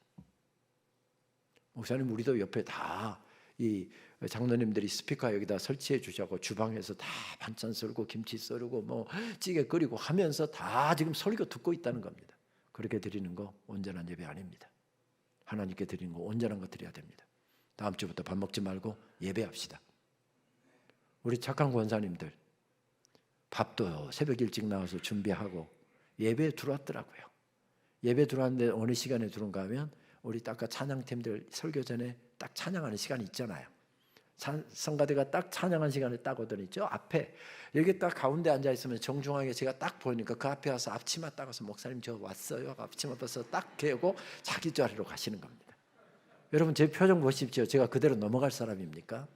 목사님 우리도 옆에 다 이 장로님들이 스피커 여기다 설치해 주자고 주방에서 다 반찬 썰고 김치 썰고 뭐 찌개 끓이고 하면서 다 지금 설교 듣고 있다는 겁니다. 그렇게 드리는 거 온전한 예배 아닙니다. 하나님께 드리는 거 온전한 거 드려야 됩니다. 다음 주부터 밥 먹지 말고 예배합시다. 우리 착한 권사님들 밥도 새벽 일찍 나와서 준비하고 예배에 들어왔더라고요. 예배 들어왔는데 어느 시간에 들어온가 하면 우리 아까 찬양팀들 설교 전에 딱 찬양하는 시간이 있잖아요. 성가대가 딱 찬양한 시간에 딱 오더니 저 앞에 여기 딱 가운데 앉아 있으면 정중하게 제가 딱 보이니까 그 앞에 와서 앞치마 따가서 목사님 저 왔어요. 앞치마 벗어 딱 개고 자기 자리로 가시는 겁니다. 여러분 제 표정 보십시오. 제가 그대로 넘어갈 사람입니까?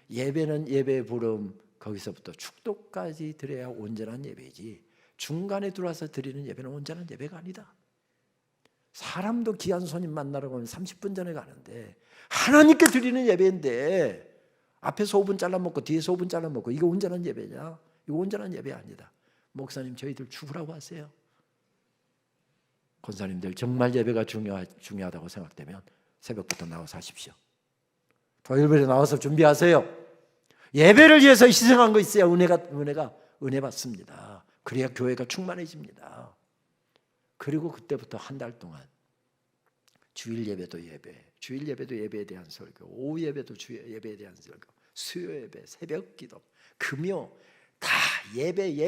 예배는 예배의 부름, 거기서부터 축도까지 드려야 온전한 예배지 중간에 들어와서 드리는 예배는 온전한 예배가 아니다. 사람도 귀한 손님 만나러 가면 30분 전에 가는데 하나님께 드리는 예배인데 앞에서 5분 잘라먹고 뒤에서 5분 잘라먹고 이거 온전한 예배냐? 이거 온전한 예배 아니다. 목사님 저희들 죽으라고 하세요. 권사님들 정말 예배가 중요하다고 생각되면 새벽부터 나와서 하십시오. 토요일에 나와서 준비하세요. 예배를 위해서 희생한 거 있어야 은혜 받습니다. 그래야 교회가 충만해집니다. 그리고 그때부터 한 달 동안 주일 예배도 예배, 주일 예배도 예배에 대한 설교, 오후 예배도 예배에 대한 설교, 수요 예배, 새벽 기도, 금요 다 예배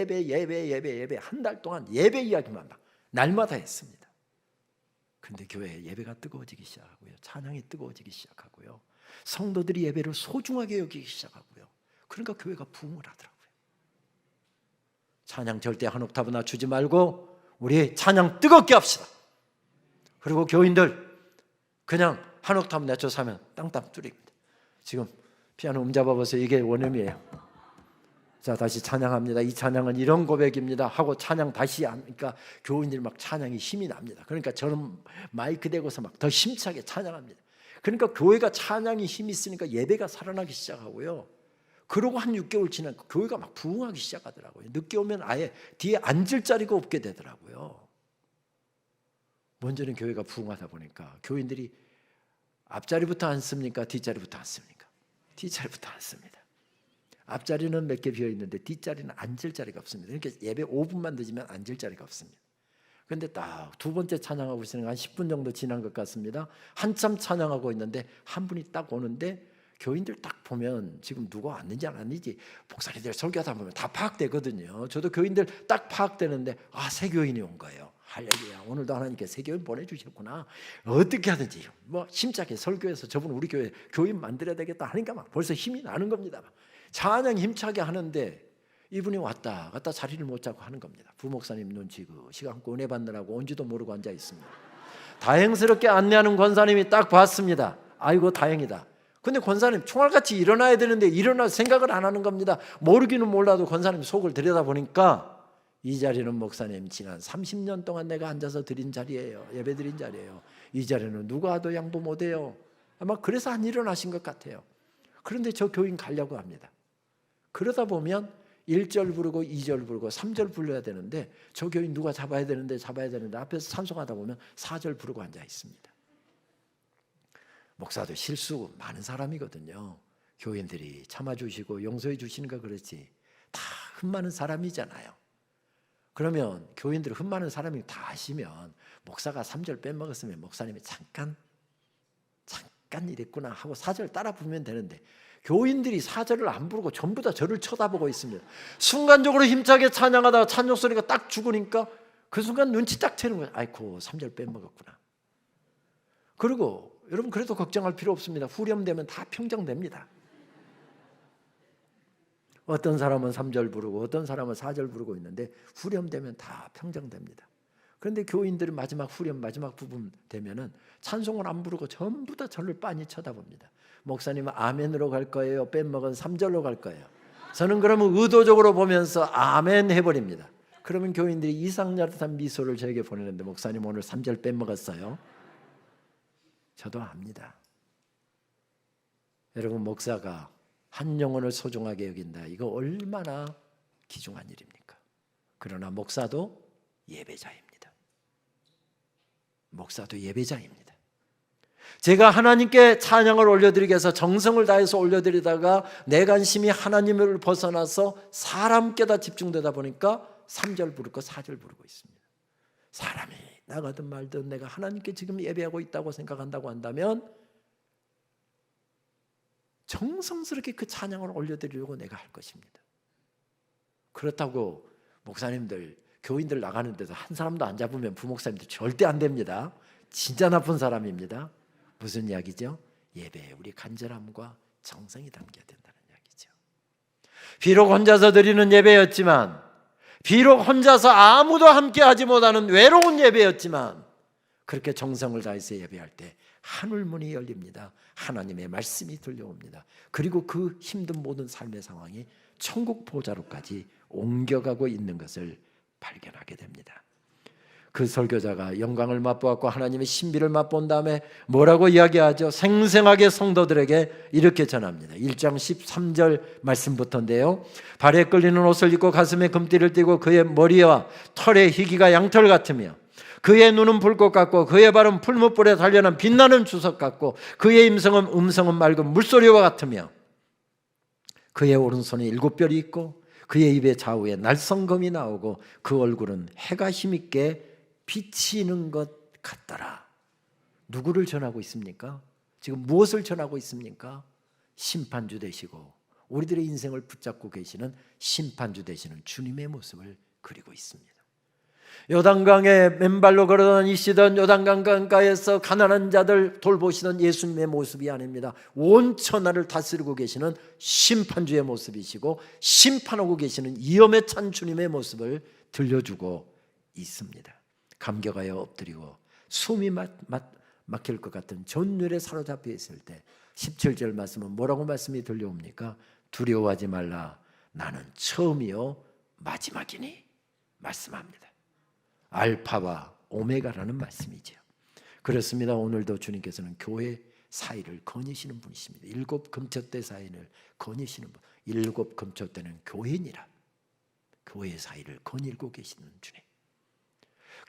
한 달 동안 예배 이야기만 막 날마다 했습니다. 그런데 교회에 예배가 뜨거워지기 시작하고요. 찬양이 뜨거워지기 시작하고요. 성도들이 예배를 소중하게 여기기 시작하고요. 그러니까 교회가 부흥을 하더라고요. 찬양 절대 한 옥타브 낮추지 말고 우리 찬양 뜨겁게 합시다. 그리고 교인들 그냥 한 옥타브 낮춰서 하면 땅땅 뚫립니다. 지금 피아노 잡아보세요. 이게 원음이에요. 자 다시 찬양합니다. 이 찬양은 이런 고백입니다 하고 찬양 다시 하니까 교인들이 막 찬양이 힘이 납니다. 그러니까 저는 마이크 대고서 막 더 힘차게 찬양합니다. 그러니까 교회가 찬양이 힘이 있으니까 예배가 살아나기 시작하고요. 그러고 한 6개월 지나니까 교회가 막 부흥하기 시작하더라고요. 늦게 오면 아예 뒤에 앉을 자리가 없게 되더라고요. 먼저는 교회가 부흥하다 보니까 교인들이 앞자리부터 앉습니까? 뒷자리부터 앉습니까? 뒷자리부터 앉습니다. 앞자리는 몇 개 비어 있는데 뒷자리는 앉을 자리가 없습니다. 그러니까 예배 5분만 늦으면 앉을 자리가 없습니다. 그런데 딱 두 번째 찬양하고 있으니까 한 10분 정도 지난 것 같습니다. 한참 찬양하고 있는데 한 분이 딱 오는데 교인들 딱 보면 지금 누가 왔는지 안 왔는지 목사님들 설교하다 보면 다 파악되거든요. 저도 교인들 딱 파악되는데 새 교인이 온 거예요. 할렐루야. 오늘도 하나님께 새 교인 보내주셨구나. 어떻게 하든지 뭐 심차게 설교해서 저분 우리 교회 교인 만들어야 되겠다 하니까 막 벌써 힘이 나는 겁니다. 찬양 힘차게 하는데 이분이 왔다 갔다 자리를 못 잡고 하는 겁니다. 부목사님 눈치 시간껏 은혜 받느라고 온지도 모르고 앉아 있습니다. 다행스럽게 안내하는 권사님이 딱 봤습니다. 아이고 다행이다. 근데 권사님 총알같이 일어나야 되는데 일어날 생각을 안 하는 겁니다. 모르기는 몰라도 권사님 속을 들여다보니까 이 자리는 목사님 지난 30년 동안 내가 앉아서 드린 자리예요. 예배 드린 자리예요. 이 자리는 누가 와도 양보 못해요. 아마 그래서 안 일어나신 것 같아요. 그런데 저 교인 가려고 합니다. 그러다 보면 1절 부르고 2절 부르고 3절 불러야 되는데 저 교인 누가 잡아야 되는데 앞에서 찬송하다 보면 4절 부르고 앉아 있습니다. 목사도 실수 많은 사람이거든요. 교인들이 참아주시고 용서해 주시는 거 그렇지 다 흠 많은 사람이잖아요. 그러면 교인들 흠 많은 사람이 다 아시면 목사가 3절 빼먹었으면 목사님이 잠깐 이랬구나 하고 4절 따라 부르면 되는데 교인들이 4절을 안 부르고 전부 다 저를 쳐다보고 있습니다. 순간적으로 힘차게 찬양하다가 찬양 소리가 딱 죽으니까 그 순간 눈치 딱 채는 거예요. 아이고 3절 빼먹었구나. 그리고 여러분 그래도 걱정할 필요 없습니다. 후렴되면 다 평정됩니다. 어떤 사람은 3절 부르고 어떤 사람은 4절 부르고 있는데 후렴되면 다 평정됩니다. 그런데 교인들이 마지막 후렴 마지막 부분 되면은 찬송을 안 부르고 전부 다 저를 빤히 쳐다봅니다. 목사님은 아멘으로 갈 거예요? 빼먹은 3절로 갈 거예요? 저는 그러면 의도적으로 보면서 아멘 해버립니다. 그러면 교인들이 이상야릇한 미소를 저에게 보내는데 목사님 오늘 3절 빼먹었어요? 저도 압니다. 여러분 목사가 한 영혼을 소중하게 여긴다. 이거 얼마나 귀중한 일입니까? 그러나 목사도 예배자입니다. 목사도 예배자입니다. 제가 하나님께 찬양을 올려드리기 위해서 정성을 다해서 올려드리다가 내 관심이 하나님을 벗어나서 사람께다 집중되다 보니까 3절 부르고 4절 부르고 있습니다. 사람이 나가든 말든 내가 하나님께 지금 예배하고 있다고 생각한다고 한다면 정성스럽게 그 찬양을 올려드리려고 내가 할 것입니다. 그렇다고 목사님들 교인들 나가는 데서 한 사람도 안 잡으면 부목사님도 절대 안 됩니다. 진짜 나쁜 사람입니다. 무슨 이야기죠? 예배에 우리 간절함과 정성이 담겨야 된다는 이야기죠. 비록 혼자서 드리는 예배였지만, 비록 혼자서 아무도 함께하지 못하는 외로운 예배였지만, 그렇게 정성을 다해서 예배할 때 하늘문이 열립니다. 하나님의 말씀이 들려옵니다. 그리고 그 힘든 모든 삶의 상황이 천국 보좌로까지 옮겨가고 있는 것을 발견하게 됩니다. 그 설교자가 영광을 맛보았고 하나님의 신비를 맛본 다음에 뭐라고 이야기하죠? 생생하게 성도들에게 이렇게 전합니다. 1장 13절 말씀부터인데요. 발에 끌리는 옷을 입고 가슴에 금띠를 띠고 그의 머리와 털의 희기가 양털 같으며 그의 눈은 불꽃 같고 그의 발은 풀무불에 단련한 빛나는 주석 같고 그의 음성은 맑은 물소리와 같으며 그의 오른손에 7 별이 있고 그의 입의 좌우에 날성검이 나오고 그 얼굴은 해가 힘있게 비치는 것 같더라. 누구를 전하고 있습니까? 지금 무엇을 전하고 있습니까? 심판주 되시고 우리들의 인생을 붙잡고 계시는 심판주 되시는 주님의 모습을 그리고 있습니다. 요단강에 맨발로 걸어다니시던 요단강 강가에서 가난한 자들 돌보시던 예수님의 모습이 아닙니다. 온 천하를 다스리고 계시는 심판주의 모습이시고 심판하고 계시는 위엄에 찬 주님의 모습을 들려주고 있습니다. 감격하여 엎드리고 숨이 막힐 것 같은 전율에 사로잡혀 있을 때 17절 말씀은 뭐라고 말씀이 들려옵니까? 두려워하지 말라, 나는 처음이요 마지막이니 말씀합니다. 알파와 오메가라는 말씀이죠. 그렇습니다. 오늘도 주님께서는 교회 사이를 거니시는 분이십니다. 7 금초대 사이를 거니시는 분. 7 금초대는 교회니라. 교회 사이를 거닐고 계시는 주님.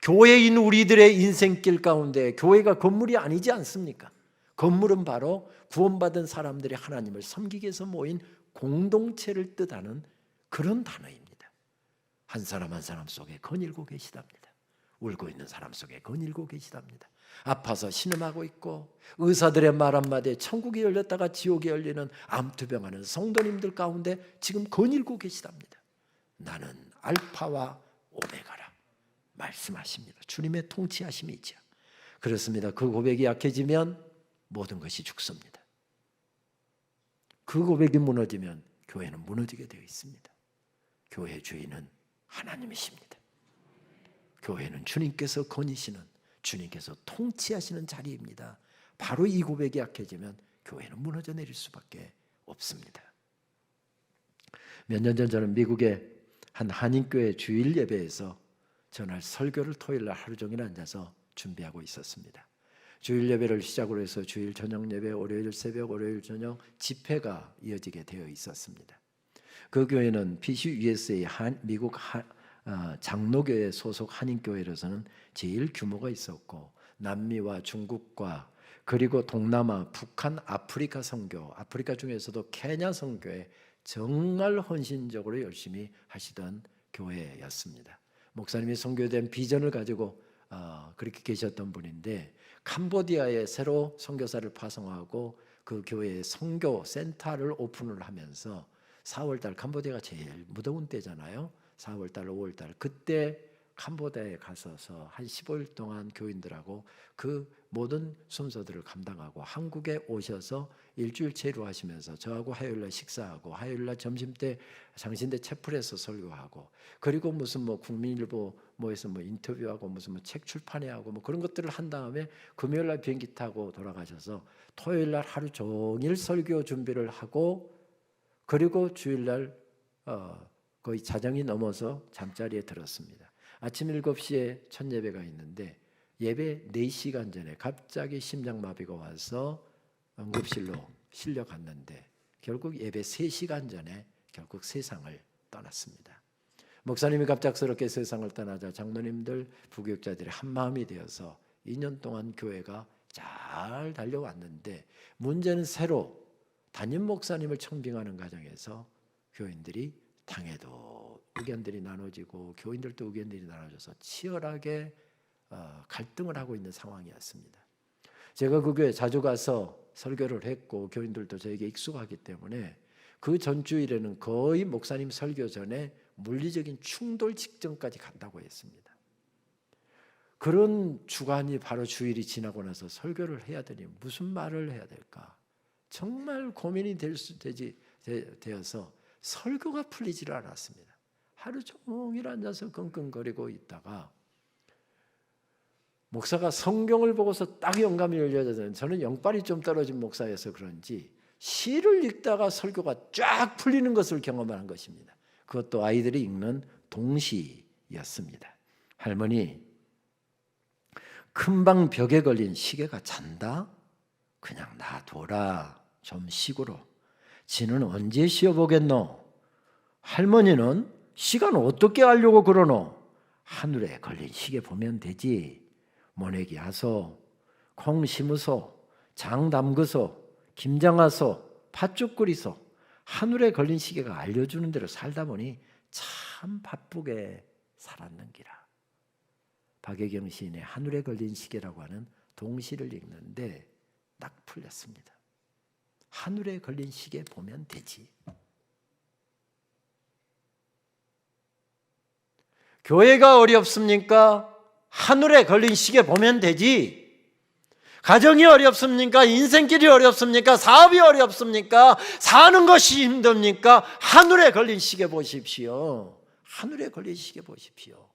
교회인 우리들의 인생길 가운데 교회가 건물이 아니지 않습니까? 건물은 바로 구원받은 사람들이 하나님을 섬기기 위해서 모인 공동체를 뜻하는 그런 단어입니다. 한 사람 한 사람 속에 거닐고 계시답니다. 울고 있는 사람 속에 거닐고 계시답니다. 아파서 신음하고 있고 의사들의 말 한마디에 천국이 열렸다가 지옥이 열리는 암투병하는 성도님들 가운데 지금 거닐고 계시답니다. 나는 알파와 오메가라 말씀하십니다. 주님의 통치하심이죠. 그렇습니다. 그 고백이 약해지면 모든 것이 죽습니다. 그 고백이 무너지면 교회는 무너지게 되어 있습니다. 교회 주인은 하나님이십니다. 교회는 주님께서 거니시는, 주님께서 통치하시는 자리입니다. 바로 이 고백이 약해지면 교회는 무너져 내릴 수밖에 없습니다. 몇 년 전 저는 미국의 한 한인교회 주일 예배에서 전할 설교를 토요일날 하루 종일 앉아서 준비하고 있었습니다. 주일 예배를 시작으로 해서 주일 저녁 예배, 월요일 새벽, 월요일 저녁 집회가 이어지게 되어 있었습니다. 그 교회는 PCUSA 미국 장로교회 소속 한인교회로서는 제일 규모가 있었고 남미와 중국과 그리고 동남아, 북한, 아프리카 선교, 아프리카 중에서도 케냐 선교에 정말 헌신적으로 열심히 하시던 교회였습니다. 목사님이 선교에 대한 비전을 가지고 그렇게 계셨던 분인데 캄보디아에 새로 선교사를 파송하고 그 교회에 선교 센터를 오픈을 하면서 4월달 캄보디아가 제일 무더운 때잖아요. 4월달, 5월달 그때 캄보디아에 가서서 한 15일 동안 교인들하고 그 모든 순서들을 감당하고 한국에 오셔서 일주일 체류하시면서 저하고 화요일날 식사하고 화요일날 점심때 장신대 채플에서 설교하고 그리고 무슨 국민일보 뭐에서 인터뷰하고 무슨 책 출판회 하고 그런 것들을 한 다음에 금요일날 비행기 타고 돌아가셔서 토요일날 하루 종일 설교 준비를 하고 그리고 주일날 거의 자정이 넘어서 잠자리에 들었습니다. 아침 7시에 첫 예배가 있는데 예배 4시간 전에 갑자기 심장마비가 와서 응급실로 실려갔는데 결국 예배 3시간 전에 결국 세상을 떠났습니다. 목사님이 갑작스럽게 세상을 떠나자 장로님들, 부교육자들이 한마음이 되어서 2년 동안 교회가 잘 달려왔는데 문제는 새로 담임 목사님을 청빙하는 과정에서 교인들이 당에도 의견들이 나눠지고 교인들도 의견들이 나눠져서 치열하게 갈등을 하고 있는 상황이었습니다. 제가 그 교회 자주 가서 설교를 했고 교인들도 저에게 익숙하기 때문에 그 전주일에는 거의 목사님 설교 전에 물리적인 충돌 직전까지 간다고 했습니다. 그런 주간이 바로 주일이 지나고 나서 설교를 해야 되니 무슨 말을 해야 될까? 정말 고민이 되어서 설교가 풀리지를 않았습니다. 하루 종일 앉아서 끙끙거리고 있다가 목사가 성경을 보고서 딱 영감이 열려져서, 저는 영빨이 좀 떨어진 목사여서 그런지 시를 읽다가 설교가 쫙 풀리는 것을 경험한 것입니다. 그것도 아이들이 읽는 동시였습니다. 할머니, 큰방 벽에 걸린 시계가 잔다? 그냥 놔둬라. 좀 쉬고로. 지는 언제 쉬어보겠노? 할머니는 시간 어떻게 알려고 그러노? 하늘에 걸린 시계 보면 되지. 모내기 하소, 콩 심으소, 장 담그소, 김장하소, 팥죽 끓이소. 하늘에 걸린 시계가 알려주는 대로 살다 보니 참 바쁘게 살았는기라. 박혜경 시인의 하늘에 걸린 시계라고 하는 동시를 읽는데 딱 풀렸습니다. 하늘에 걸린 시계 보면 되지. 교회가 어렵습니까? 하늘에 걸린 시계 보면 되지. 가정이 어렵습니까? 인생길이 어렵습니까? 사업이 어렵습니까? 사는 것이 힘듭니까? 하늘에 걸린 시계 보십시오. 하늘에 걸린 시계 보십시오.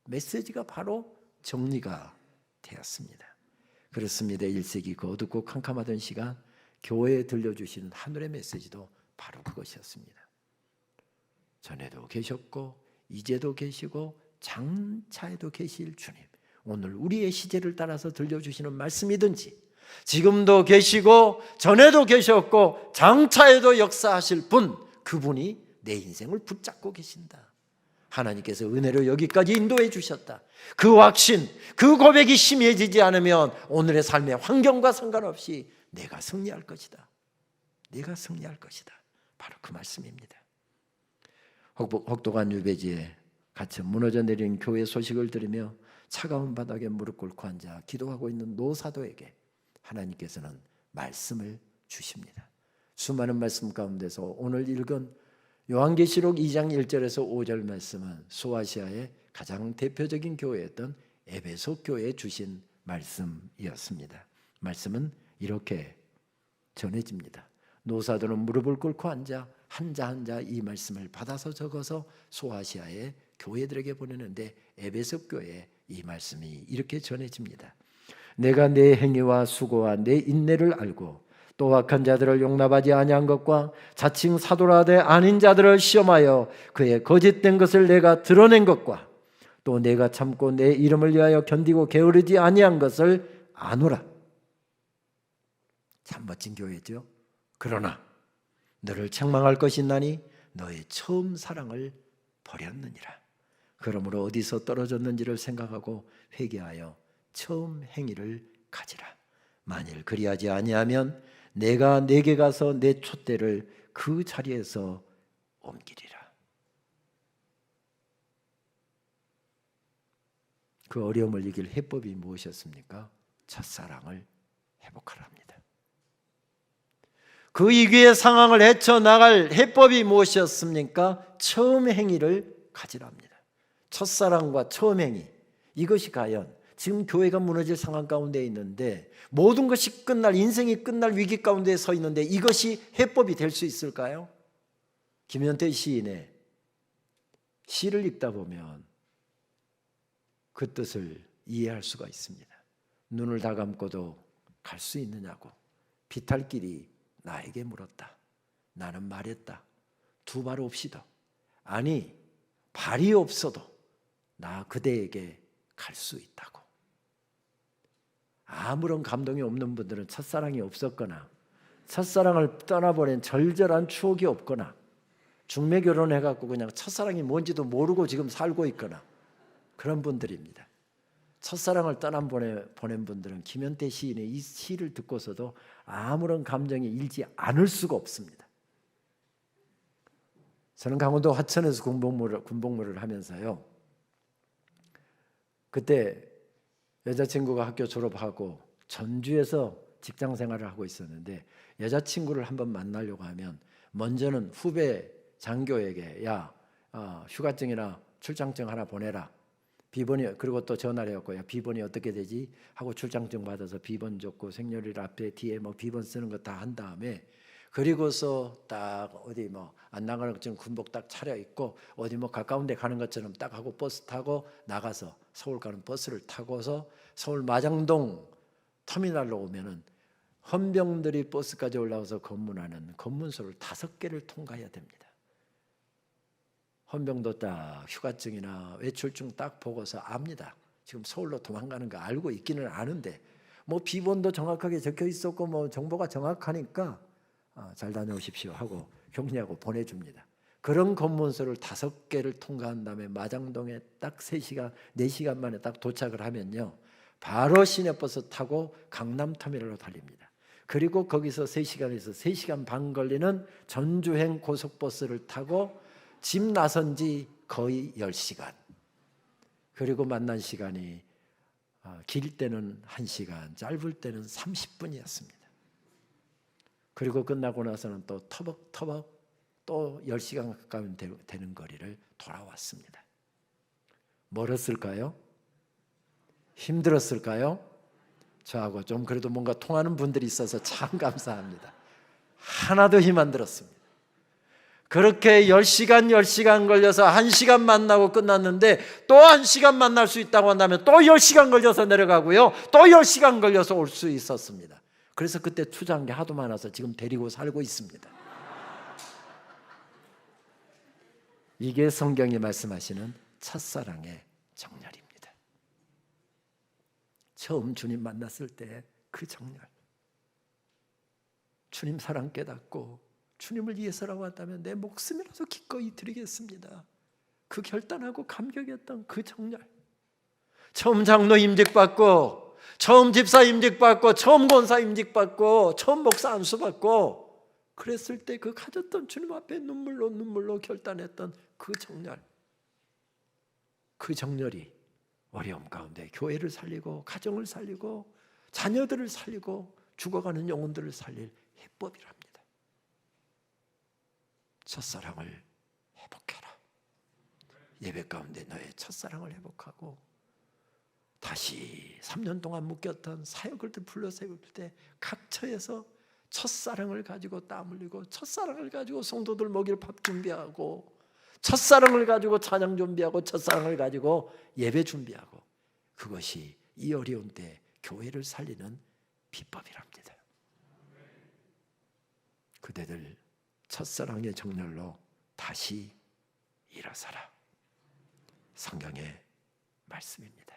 메시지가 바로 정리가 되었습니다. 그렇습니다. 1세기 그 어둡고 캄캄하던 시간 교회에 들려주시는 하늘의 메시지도 바로 그것이었습니다. 전에도 계셨고 이제도 계시고 장차에도 계실 주님, 오늘 우리의 시제를 따라서 들려주시는 말씀이든지 지금도 계시고 전에도 계셨고 장차에도 역사하실 분, 그분이 내 인생을 붙잡고 계신다. 하나님께서 은혜로 여기까지 인도해 주셨다. 그 확신, 그 고백이 심해지지 않으면 오늘의 삶의 환경과 상관없이 내가 승리할 것이다. 내가 승리할 것이다. 바로 그 말씀입니다. 혹독한 유배지에 갇혀 무너져 내린 교회 소식을 들으며 차가운 바닥에 무릎 꿇고 앉아 기도하고 있는 노사도에게 하나님께서는 말씀을 주십니다. 수많은 말씀 가운데서 오늘 읽은 요한계시록 2장 1절에서 5절 말씀은 소아시아의 가장 대표적인 교회였던 에베소 교회에 주신 말씀이었습니다. 말씀은 이렇게 전해집니다. 노사도는 무릎을 꿇고 앉아 한자 한자 이 말씀을 받아서 적어서 소아시아의 교회들에게 보내는데 에베소 교회에 이 말씀이 이렇게 전해집니다. 내가 내 행위와 수고와 내 인내를 알고 또 악한 자들을 용납하지 아니한 것과 자칭 사도라되 아닌 자들을 시험하여 그의 거짓된 것을 내가 드러낸 것과 또 내가 참고 내 이름을 위하여 견디고 게으르지 아니한 것을 아노라. 참 멋진 교회죠. 그러나 너를 책망할 것이 있나니 너의 처음 사랑을 버렸느니라. 그러므로 어디서 떨어졌는지를 생각하고 회개하여 처음 행위를 가지라. 만일 그리하지 아니하면 내가 내게 가서 내 촛대를 그 자리에서 옮기리라. 그 어려움을 이길 해법이 무엇이었습니까? 첫사랑을 회복하랍니다. 그 위기의 상황을 헤쳐나갈 해법이 무엇이었습니까? 처음 행위를 가지랍니다. 첫사랑과 처음 행위, 이것이 과연 지금 교회가 무너질 상황 가운데 있는데 모든 것이 끝날, 인생이 끝날 위기 가운데 서 있는데 이것이 해법이 될 수 있을까요? 김현태 시인의 시를 읽다 보면 그 뜻을 이해할 수가 있습니다. 눈을 다 감고도 갈 수 있느냐고 비탈 길이 나에게 물었다. 나는 말했다. 두 발 없이도, 아니 발이 없어도 나 그대에게 갈 수 있다고. 아무런 감동이 없는 분들은 첫사랑이 없었거나 첫사랑을 떠나보낸 절절한 추억이 없거나 중매 결혼해갖고 그냥 첫사랑이 뭔지도 모르고 지금 살고 있거나 그런 분들입니다. 첫사랑을 보낸 분들은 김현태 시인의 이 시를 듣고서도 아무런 감정이 일지 않을 수가 없습니다. 저는 강원도 화천에서 군복무를 하면서요, 그때 여자친구가 학교 졸업하고 전주에서 직장 생활을 하고 있었는데 여자친구를 한번 만나려고 하면 먼저는 후배 장교에게 야 휴가증이나 출장증 하나 보내라. 비번이 그리고 또 전화를 해갖고 야 비번이 어떻게 되지 하고 출장증 받아서 비번 줬고 생년일 앞에 뒤에 뭐 비번 쓰는 거 다 한 다음에 그리고서 딱 어디 뭐 안 나가는 것처럼 군복 딱 차려 입고 어디 뭐 가까운 데 가는 것처럼 딱 하고 버스 타고 나가서 서울 가는 버스를 타고서 서울 마장동 터미널로 오면은 헌병들이 버스까지 올라와서 검문하는 검문소를 5개를 통과해야 됩니다. 헌병도 딱 휴가증이나 외출증 딱 보고서 압니다. 지금 서울로 도망가는 거 알고 있기는 아는데 뭐 비번도 정확하게 적혀 있었고 뭐 정보가 정확하니까 잘 다녀오십시오 하고 격리하고 보내줍니다. 그런 검문소를 5개를 통과한 다음에 마장동에 딱 3시간, 4시간 만에 딱 도착을 하면요. 바로 시내버스 타고 강남터미널로 달립니다. 그리고 거기서 3시간에서 3시간 반 걸리는 전주행 고속버스를 타고 집 나선 지 거의 10시간. 그리고 만난 시간이 길 때는 1시간, 짧을 때는 30분이었습니다. 그리고 끝나고 나서는 또 터벅터벅 또 10시간 가까이 되는 거리를 돌아왔습니다. 멀었을까요? 힘들었을까요? 저하고 좀 그래도 뭔가 통하는 분들이 있어서 참 감사합니다. 하나도 힘 안 들었습니다. 그렇게 10시간 걸려서 1시간 만나고 끝났는데 또 1시간 만날 수 있다고 한다면 또 10시간 걸려서 내려가고요. 또 10시간 걸려서 올 수 있었습니다. 그래서 그때 투자한 게 하도 많아서 지금 데리고 살고 있습니다. 이게 성경이 말씀하시는 첫사랑의 정열입니다. 처음 주님 만났을 때 그 정열, 주님 사랑 깨닫고 주님을 위해서라고 한다면 내 목숨이라도 기꺼이 드리겠습니다. 그 결단하고 감격했던 그 정열, 처음 장로 임직받고 처음 집사 임직받고 처음 권사 임직받고 처음 목사 안수받고 그랬을 때 그 가졌던 주님 앞에 눈물로 결단했던 그 정열, 그 정열이 어려움 가운데 교회를 살리고 가정을 살리고 자녀들을 살리고 죽어가는 영혼들을 살릴 해법이랍니다. 첫사랑을 회복해라. 예배 가운데 너의 첫사랑을 회복하고 다시 3년 동안 묶였던 사역을 불러세울 때 각처에서 첫사랑을 가지고 땀 흘리고 첫사랑을 가지고 성도들 먹일 밥 준비하고 첫사랑을 가지고 찬양 준비하고 첫사랑을 가지고 예배 준비하고 그것이 이 어려운 때 교회를 살리는 비법이랍니다. 그대들 첫사랑의 정열로 다시 일어서라. 성경의 말씀입니다.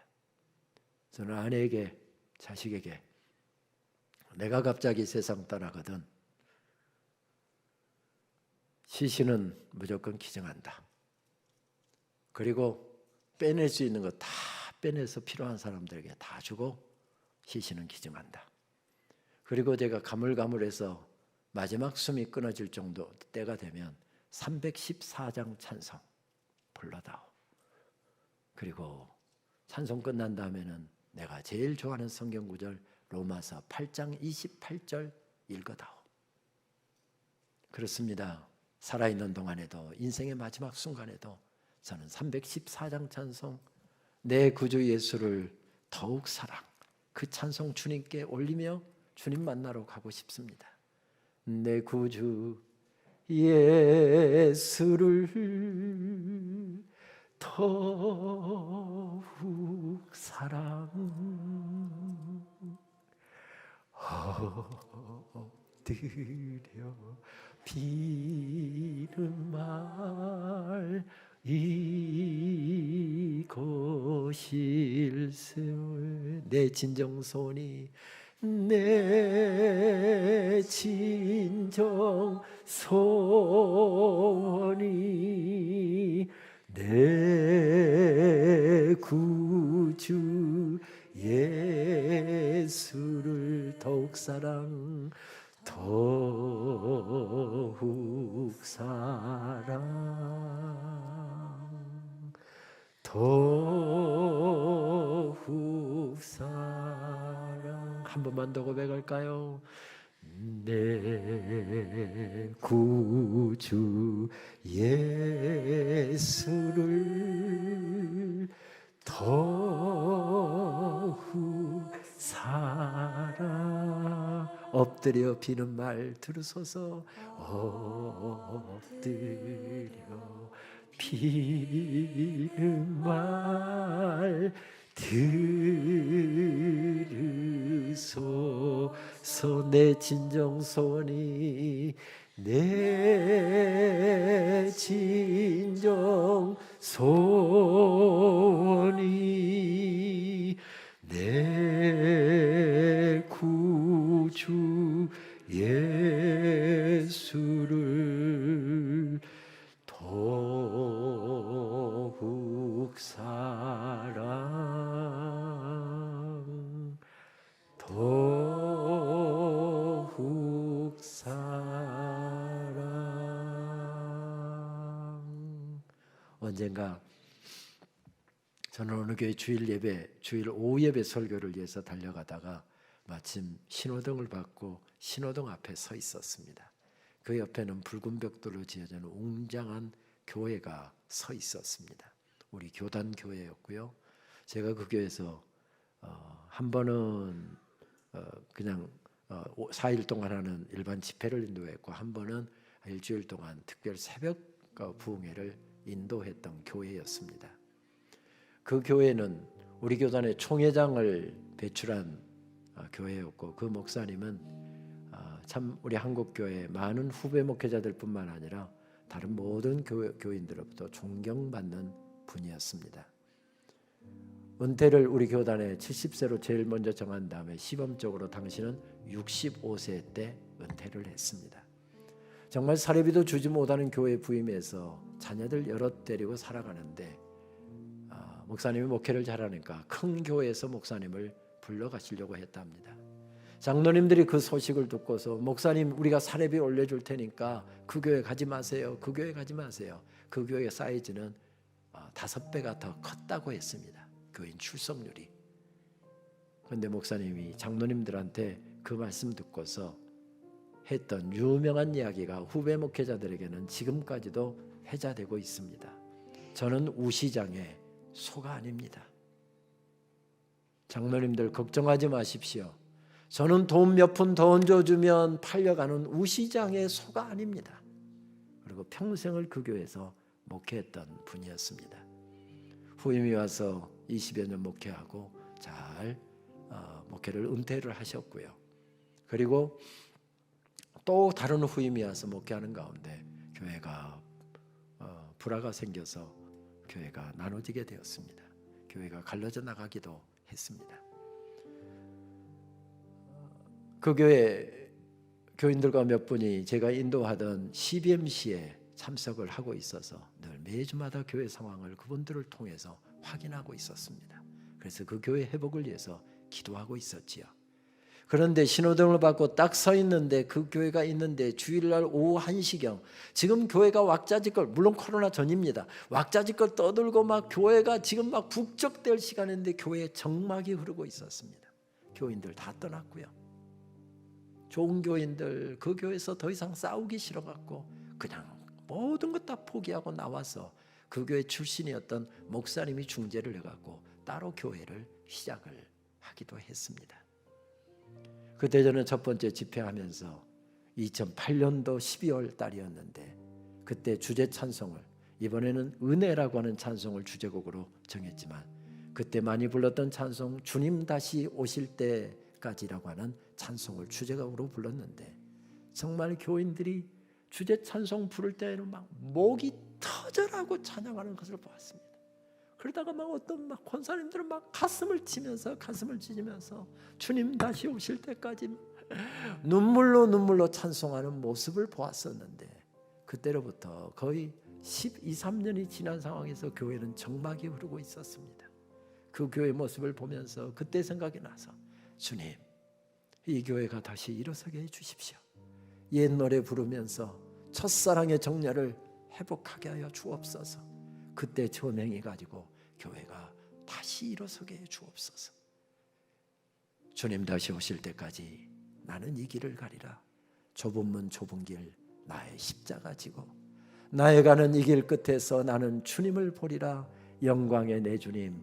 저는 아내에게 자식에게 내가 갑자기 세상 떠나거든 시신은 무조건 기증한다. 그리고 빼낼 수 있는 거 다 빼내서 필요한 사람들에게 다 주고 시신은 기증한다. 그리고 제가 가물가물해서 마지막 숨이 끊어질 정도 때가 되면 314장 찬송 불러다오. 그리고 찬송 끝난 다음에는 내가 제일 좋아하는 성경 구절 로마서 8장 28절 읽어다오. 그렇습니다. 살아있는 동안에도 인생의 마지막 순간에도 저는 314장 찬송 내 구주 예수를 더욱 사랑 그 찬송 주님께 올리며 주님 만나러 가고 싶습니다. 내 구주 예수를 더욱 사랑 엎드려 비름말 이곳일세 내 진정손이 내 진정손이 내 구주 예수를 더욱 사랑 더욱 사랑 더욱 사랑 한 번만 더 고백할까요? 내 구주 예수를 더욱 사랑. 엎드려 비는 말 들으소서. 엎드려 비는 말 들으소서. 내 진정 소원이 내 진정 소원이 내 구주 예수를 더욱 사랑, 더욱 사랑. 언젠가 저는 어느 교회 주일 오후 예배 설교를 위해서 달려가다가 마침 신호등을 받고 신호등 앞에 서 있었습니다. 그 옆에는 붉은 벽돌로 지어진 웅장한 교회가 서 있었습니다. 우리 교단 교회였고요. 제가 그 교회에서 한 번은 그냥 4일 동안 하는 일반 집회를 인도했고, 한 번은 일주일 동안 특별 새벽 부흥회를 인도했던 교회였습니다. 그 교회는 우리 교단의 총회장을 배출한 교회였고, 그 목사님은 참 우리 한국교회 많은 후배 목회자들뿐만 아니라 다른 모든 교인들로부터 존경받는 분이었습니다. 은퇴를 우리 교단에 70세로 제일 먼저 정한 다음에 시범적으로 당신은 65세 때 은퇴를 했습니다. 정말 사례비도 주지 못하는 교회 부임해서 자녀들 여럿 데리고 살아가는데, 목사님이 목회를 잘하니까 큰 교회에서 목사님을 불러가시려고 했답니다. 장로님들이 그 소식을 듣고서 목사님, 우리가 사례비 올려줄 테니까 그 교회 가지 마세요. 그 교회 가지 마세요. 그 교회 사이즈는 5배가 더 컸다고 했습니다. 교인 출석률이. 그런데 목사님이 장로님들한테 그 말씀 듣고서 했던 유명한 이야기가 후배 목회자들에게는 지금까지도 회자되고 있습니다. 저는 우시장의 소가 아닙니다. 장로님들 걱정하지 마십시오. 저는 돈 몇 푼 더 얹어주면 팔려가는 우시장의 소가 아닙니다. 그리고 평생을 그 교회에서 목회했던 분이었습니다. 후임이 와서 20여 년 목회하고 잘 목회를 은퇴를 하셨고요. 그리고 또 다른 후임이 와서 목회하는 가운데 교회가 불화가 생겨서 교회가 나눠지게 되었습니다. 교회가 갈라져 나가기도 했습니다. 그 교회 교인들과 몇 분이 제가 인도하던 CBMC에 참석을 하고 있어서 늘 매주마다 교회 상황을 그분들을 통해서 확인하고 있었습니다. 그래서 그 교회 회복을 위해서 기도하고 있었지요. 그런데 신호등을 받고 딱 서 있는데, 그 교회가 있는데 주일날 오후 1시경, 지금 교회가 왁자지껄, 물론 코로나 전입니다. 왁자지껄 떠들고 막 교회가 지금 막 북적될 시간인데 교회에 정막이 흐르고 있었습니다. 교인들 다 떠났고요. 좋은 교인들 그 교회에서 더 이상 싸우기 싫어갖고 그냥 모든 것 다 포기하고 나와서 그 교회 출신이었던 목사님이 중재를 해갖고 따로 교회를 시작을 하기도 했습니다. 그때 저는 첫 번째 집회하면서 2008년도 12월 달이었는데, 그때 주제 찬송을, 이번에는 은혜라고 하는 찬송을 주제곡으로 정했지만, 그때 많이 불렀던 찬송 주님 다시 오실 때까지라고 하는 찬송을 주제곡으로 불렀는데, 정말 교인들이 주제 찬송 부를 때에는 막 목이 터져라고 찬양하는 것을 보았습니다. 그러다가 막 어떤 막 권사님들은 막 가슴을 찢으면서 주님 다시 오실 때까지 눈물로 찬송하는 모습을 보았었는데, 그때로부터 거의 12, 13년이 지난 상황에서 교회는 정막이 흐르고 있었습니다. 그 교회 모습을 보면서 그때 생각이 나서, 주님, 이 교회가 다시 일어서게 해주십시오. 옛 노래 부르면서 첫사랑의 정열을 회복하게 하여 주옵소서. 그때 전행해 가지고 교회가 다시 일어서게 해 주옵소서. 주님 다시 오실 때까지 나는 이 길을 가리라. 좁은 문 좁은 길 나의 십자가 지고 나의 가는 이 길 끝에서 나는 주님을 보리라. 영광의 내 주님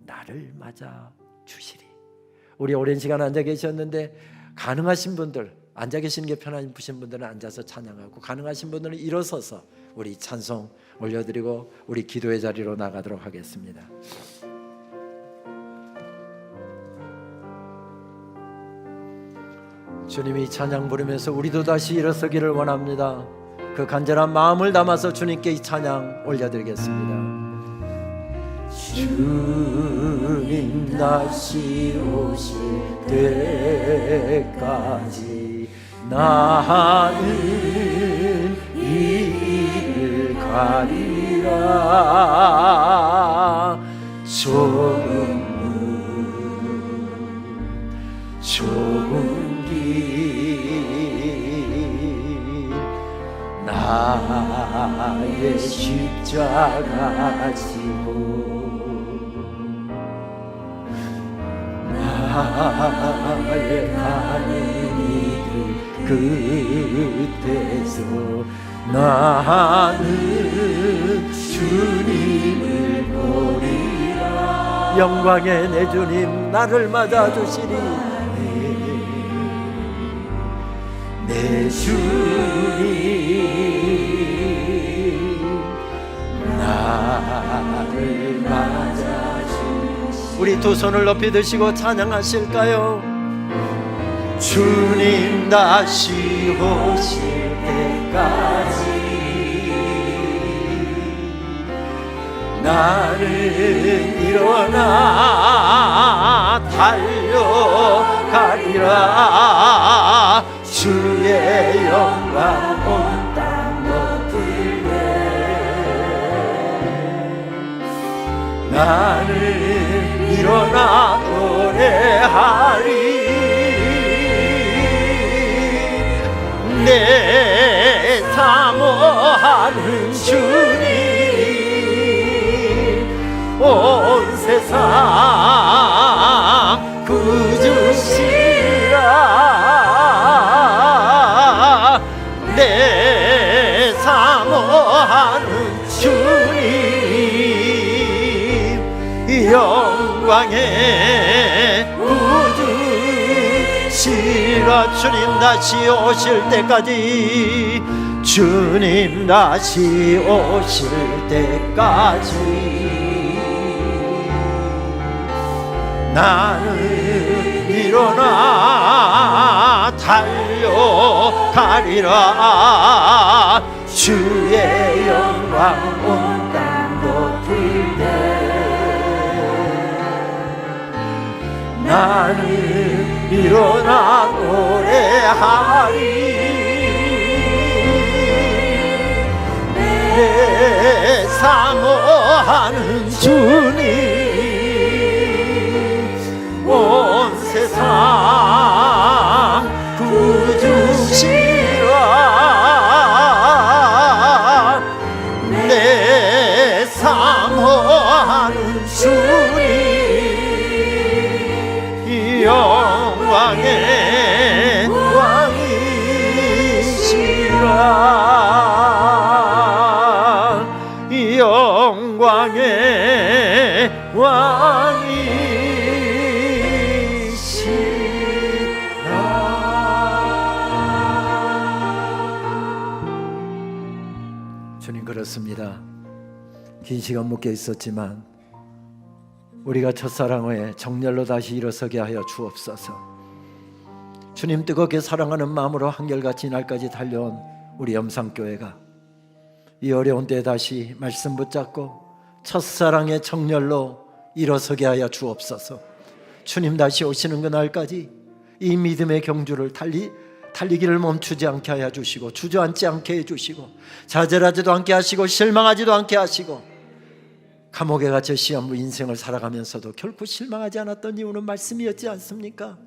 나를 맞아 주시리. 우리 오랜 시간 앉아 계셨는데 가능하신 분들, 앉아 계시는 게 편하신 분들은 앉아서 찬양하고, 가능하신 분들은 일어서서 우리 찬송 올려드리고 우리 기도의 자리로 나가도록 하겠습니다. 주님이 찬양 부르면서 우리도 다시 일어서기를 원합니다. 그 간절한 마음을 담아서 주님께 이 찬양 올려드리겠습니다. 주님 다시 오실 때까지 나는 이 길을 가리라. 좁은 길 나의 십자가 지고 나의 가는 이 길 끝에서 나는 주님을 보리라. 영광의 내 주님 나를 맞아주시리. 내 주님 나를 맞아주시리. 우리 두 손을 높이 드시고 찬양하실까요? 주님 다시 오실 때까지 나는 일어나 달려가리라. 주의 영광 온 땅 높을래. 나는 일어나 노래하리. 내 사모하는 주님 온 세상 구주시라. 내 사모하는 주님 영광의 구주시라. 주님 다시 오실 때까지, 주님 다시 오실 때까지 나는 일어나 달려가리라. 주의 영광 온 땅 높을 때 나는 일어나 노래하리. 내 사모하는 주님 온 세상 구주시라. 내 사모하는 주님 영광의 왕이시라. 영광의 왕이시라. 주님, 그렇습니다. 긴 시간 묶여 있었지만 우리가 첫사랑의 정열로 다시 일어서게 하여 주옵소서. 주님, 뜨겁게 사랑하는 마음으로 한결같이 날까지 달려온 우리 염상교회가 이 어려운 때에 다시 말씀 붙잡고 첫사랑의 정열로 일어서게 하여 주옵소서. 주님 다시 오시는 그날까지 이 믿음의 경주를 달리기를 멈추지 않게 하여 주시고, 주저앉지 않게 해주시고, 좌절하지도 않게 하시고, 실망하지도 않게 하시고, 감옥에 갇혀 시험 인생을 살아가면서도 결코 실망하지 않았던 이유는 말씀이었지 않습니까?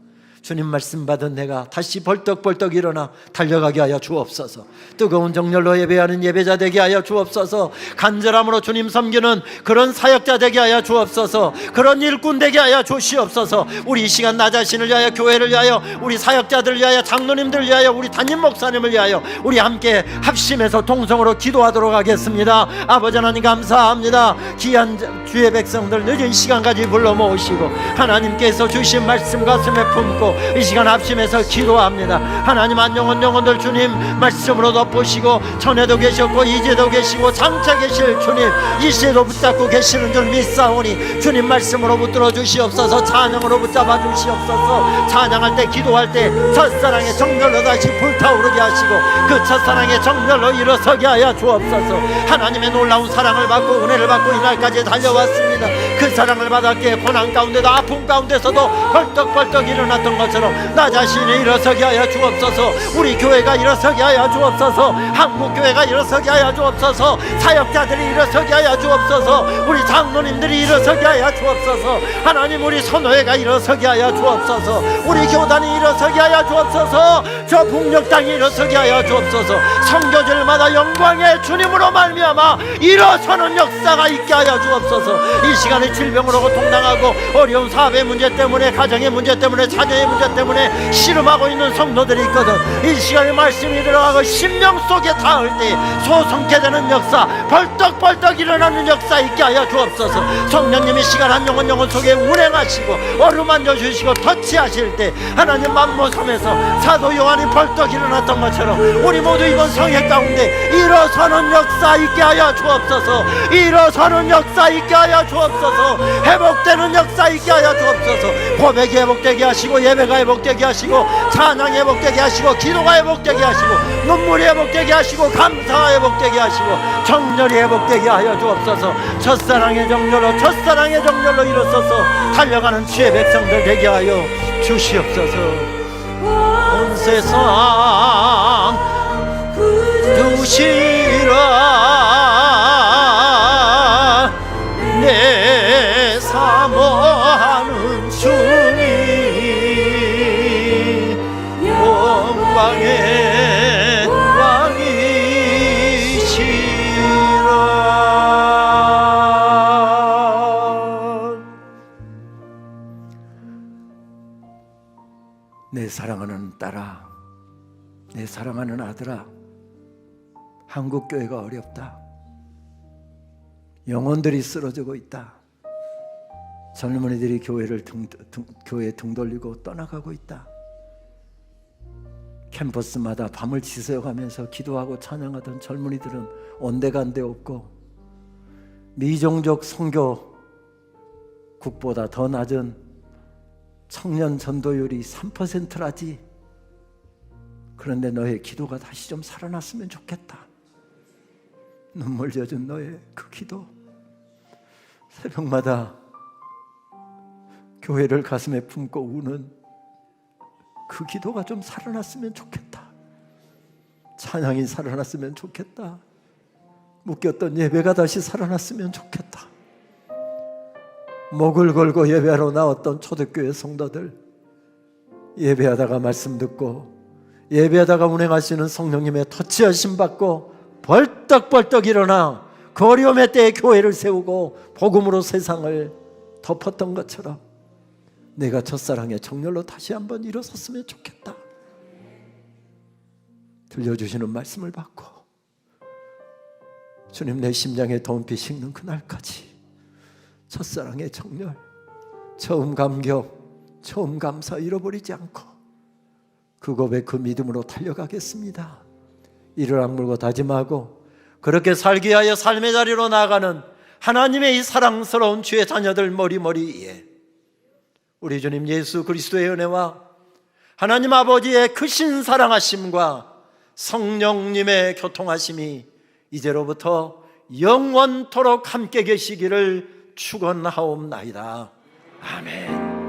주님 말씀 받은 내가 다시 벌떡벌떡 일어나 달려가게 하여 주옵소서. 뜨거운 정열로 예배하는 예배자 되게 하여 주옵소서. 간절함으로 주님 섬기는 그런 사역자 되게 하여 주옵소서. 그런 일꾼 되게 하여 주시옵소서. 우리 이 시간 나 자신을 위하여, 교회를 위하여, 우리 사역자들을 위하여, 장로님들을 위하여, 우리 담임 목사님을 위하여 우리 함께 합심해서 통성으로 기도하도록 하겠습니다. 아버지 하나님 감사합니다. 귀한 주의 백성들 늦은 시간까지 불러 모으시고 하나님께서 주신 말씀 가슴에 품고 이 시간 합심해서 기도합니다. 하나님 한 영혼들 주님 말씀으로 덮으시고 전에도 계셨고 이제도 계시고 장차 계실 주님 이 시에도 붙잡고 계시는 줄 믿사오니 주님 말씀으로 붙들어 주시옵소서. 찬양으로 붙잡아 주시옵소서. 찬양할 때 기도할 때 첫사랑의 정열로 다시 불타오르게 하시고 그 첫사랑의 정열로 일어서게 하여 주옵소서. 하나님의 놀라운 사랑을 받고 은혜를 받고 이날까지 달려왔습니다. 그 사랑을 받았기에 고난 가운데도 아픔 가운데서도 벌떡벌떡 일어났던 것처럼 나 자신이 일어서게 하여 주옵소서. 우리 교회가 일어서게 하여 주옵소서. 한국교회가 일어서게 하여 주옵소서. 사역자들이 일어서게 하여 주옵소서. 우리 장로님들이 일어서게 하여 주옵소서. 하나님 우리 선교회가 일어서게 하여 주옵소서. 우리 교단이 일어서게 하여 주옵소서. 저 북녘 땅이 일어서게 하여 주옵소서. 선교절마다 영광의 주님으로 말미암아 일어서는 역사가 있게 하여 주옵소서. 이 시간에 질병으로 고통당하고 어려운 사업의 문제 때문에, 가정의 문제 때문에, 자녀의 문제 때문에 씨름하고 있는 성도들이 있거든. 이 시간에 말씀이 들어가고 심령 속에 닿을 때 소성케 되는 역사, 벌떡벌떡 일어나는 역사 있게 하여 주옵소서. 성령님이 시간 한 영혼 속에 운행하시고 어루만져 주시고 터치하실 때 하나님 만모섬에서 사도 요한이 벌떡 일어났던 것처럼 우리 모두 이번 성회 가운데 일어서는 역사 있게 하여 주옵소서. 일어서는 역사 있게 하여 주옵소서. 회복되는 역사 있게 하여 주옵소서. 고백이 회복되게 하시고 예배가 회복되게 하시고 찬양이 회복되게 하시고 기도가 회복되게 하시고 눈물이 회복되게 하시고 감사가 회복되게 하시고 정렬이 회복되게 하여 주옵소서. 첫사랑의 정렬로 일어서서 달려가는 주의 백성들 되게 하여 주시옵소서. 온 세상 두시라 내 사모하는 주님 영광의 왕이시라. 내 사랑하는 딸아, 내 사랑하는 아들아, 한국교회가 어렵다. 영혼들이 쓰러지고 있다. 젊은이들이 교회에 등 돌리고 떠나가고 있다. 캠퍼스마다 밤을 지새워가면서 기도하고 찬양하던 젊은이들은 온데간데 없고 미종족 선교국보다 더 낮은 청년 전도율이 3%라지. 그런데 너의 기도가 다시 좀 살아났으면 좋겠다. 눈물 젖은 너의 그 기도, 새벽마다 교회를 가슴에 품고 우는 그 기도가 좀 살아났으면 좋겠다. 찬양이 살아났으면 좋겠다. 묶였던 예배가 다시 살아났으면 좋겠다. 목을 걸고 예배하러 나왔던 초대교회 성도들, 예배하다가 말씀 듣고 예배하다가 운행하시는 성령님의 터치하심 받고 벌떡벌떡 일어나 그 어려움의 때에 교회를 세우고 복음으로 세상을 덮었던 것처럼 내가 첫사랑의 정열로 다시 한번 일어섰으면 좋겠다. 들려주시는 말씀을 받고 주님, 내 심장에 더운빛 식는 그날까지 첫사랑의 정열, 처음 감격, 처음 감사 잃어버리지 않고 그 고백, 그 믿음으로 달려가겠습니다. 이를 악물고 다짐하고 그렇게 살기 위하여 삶의 자리로 나아가는 하나님의 이 사랑스러운 주의 자녀들 머리머리 위에 우리 주님 예수 그리스도의 은혜와 하나님 아버지의 크신 사랑하심과 성령님의 교통하심이 이제로부터 영원토록 함께 계시기를 축원하옵나이다. 아멘.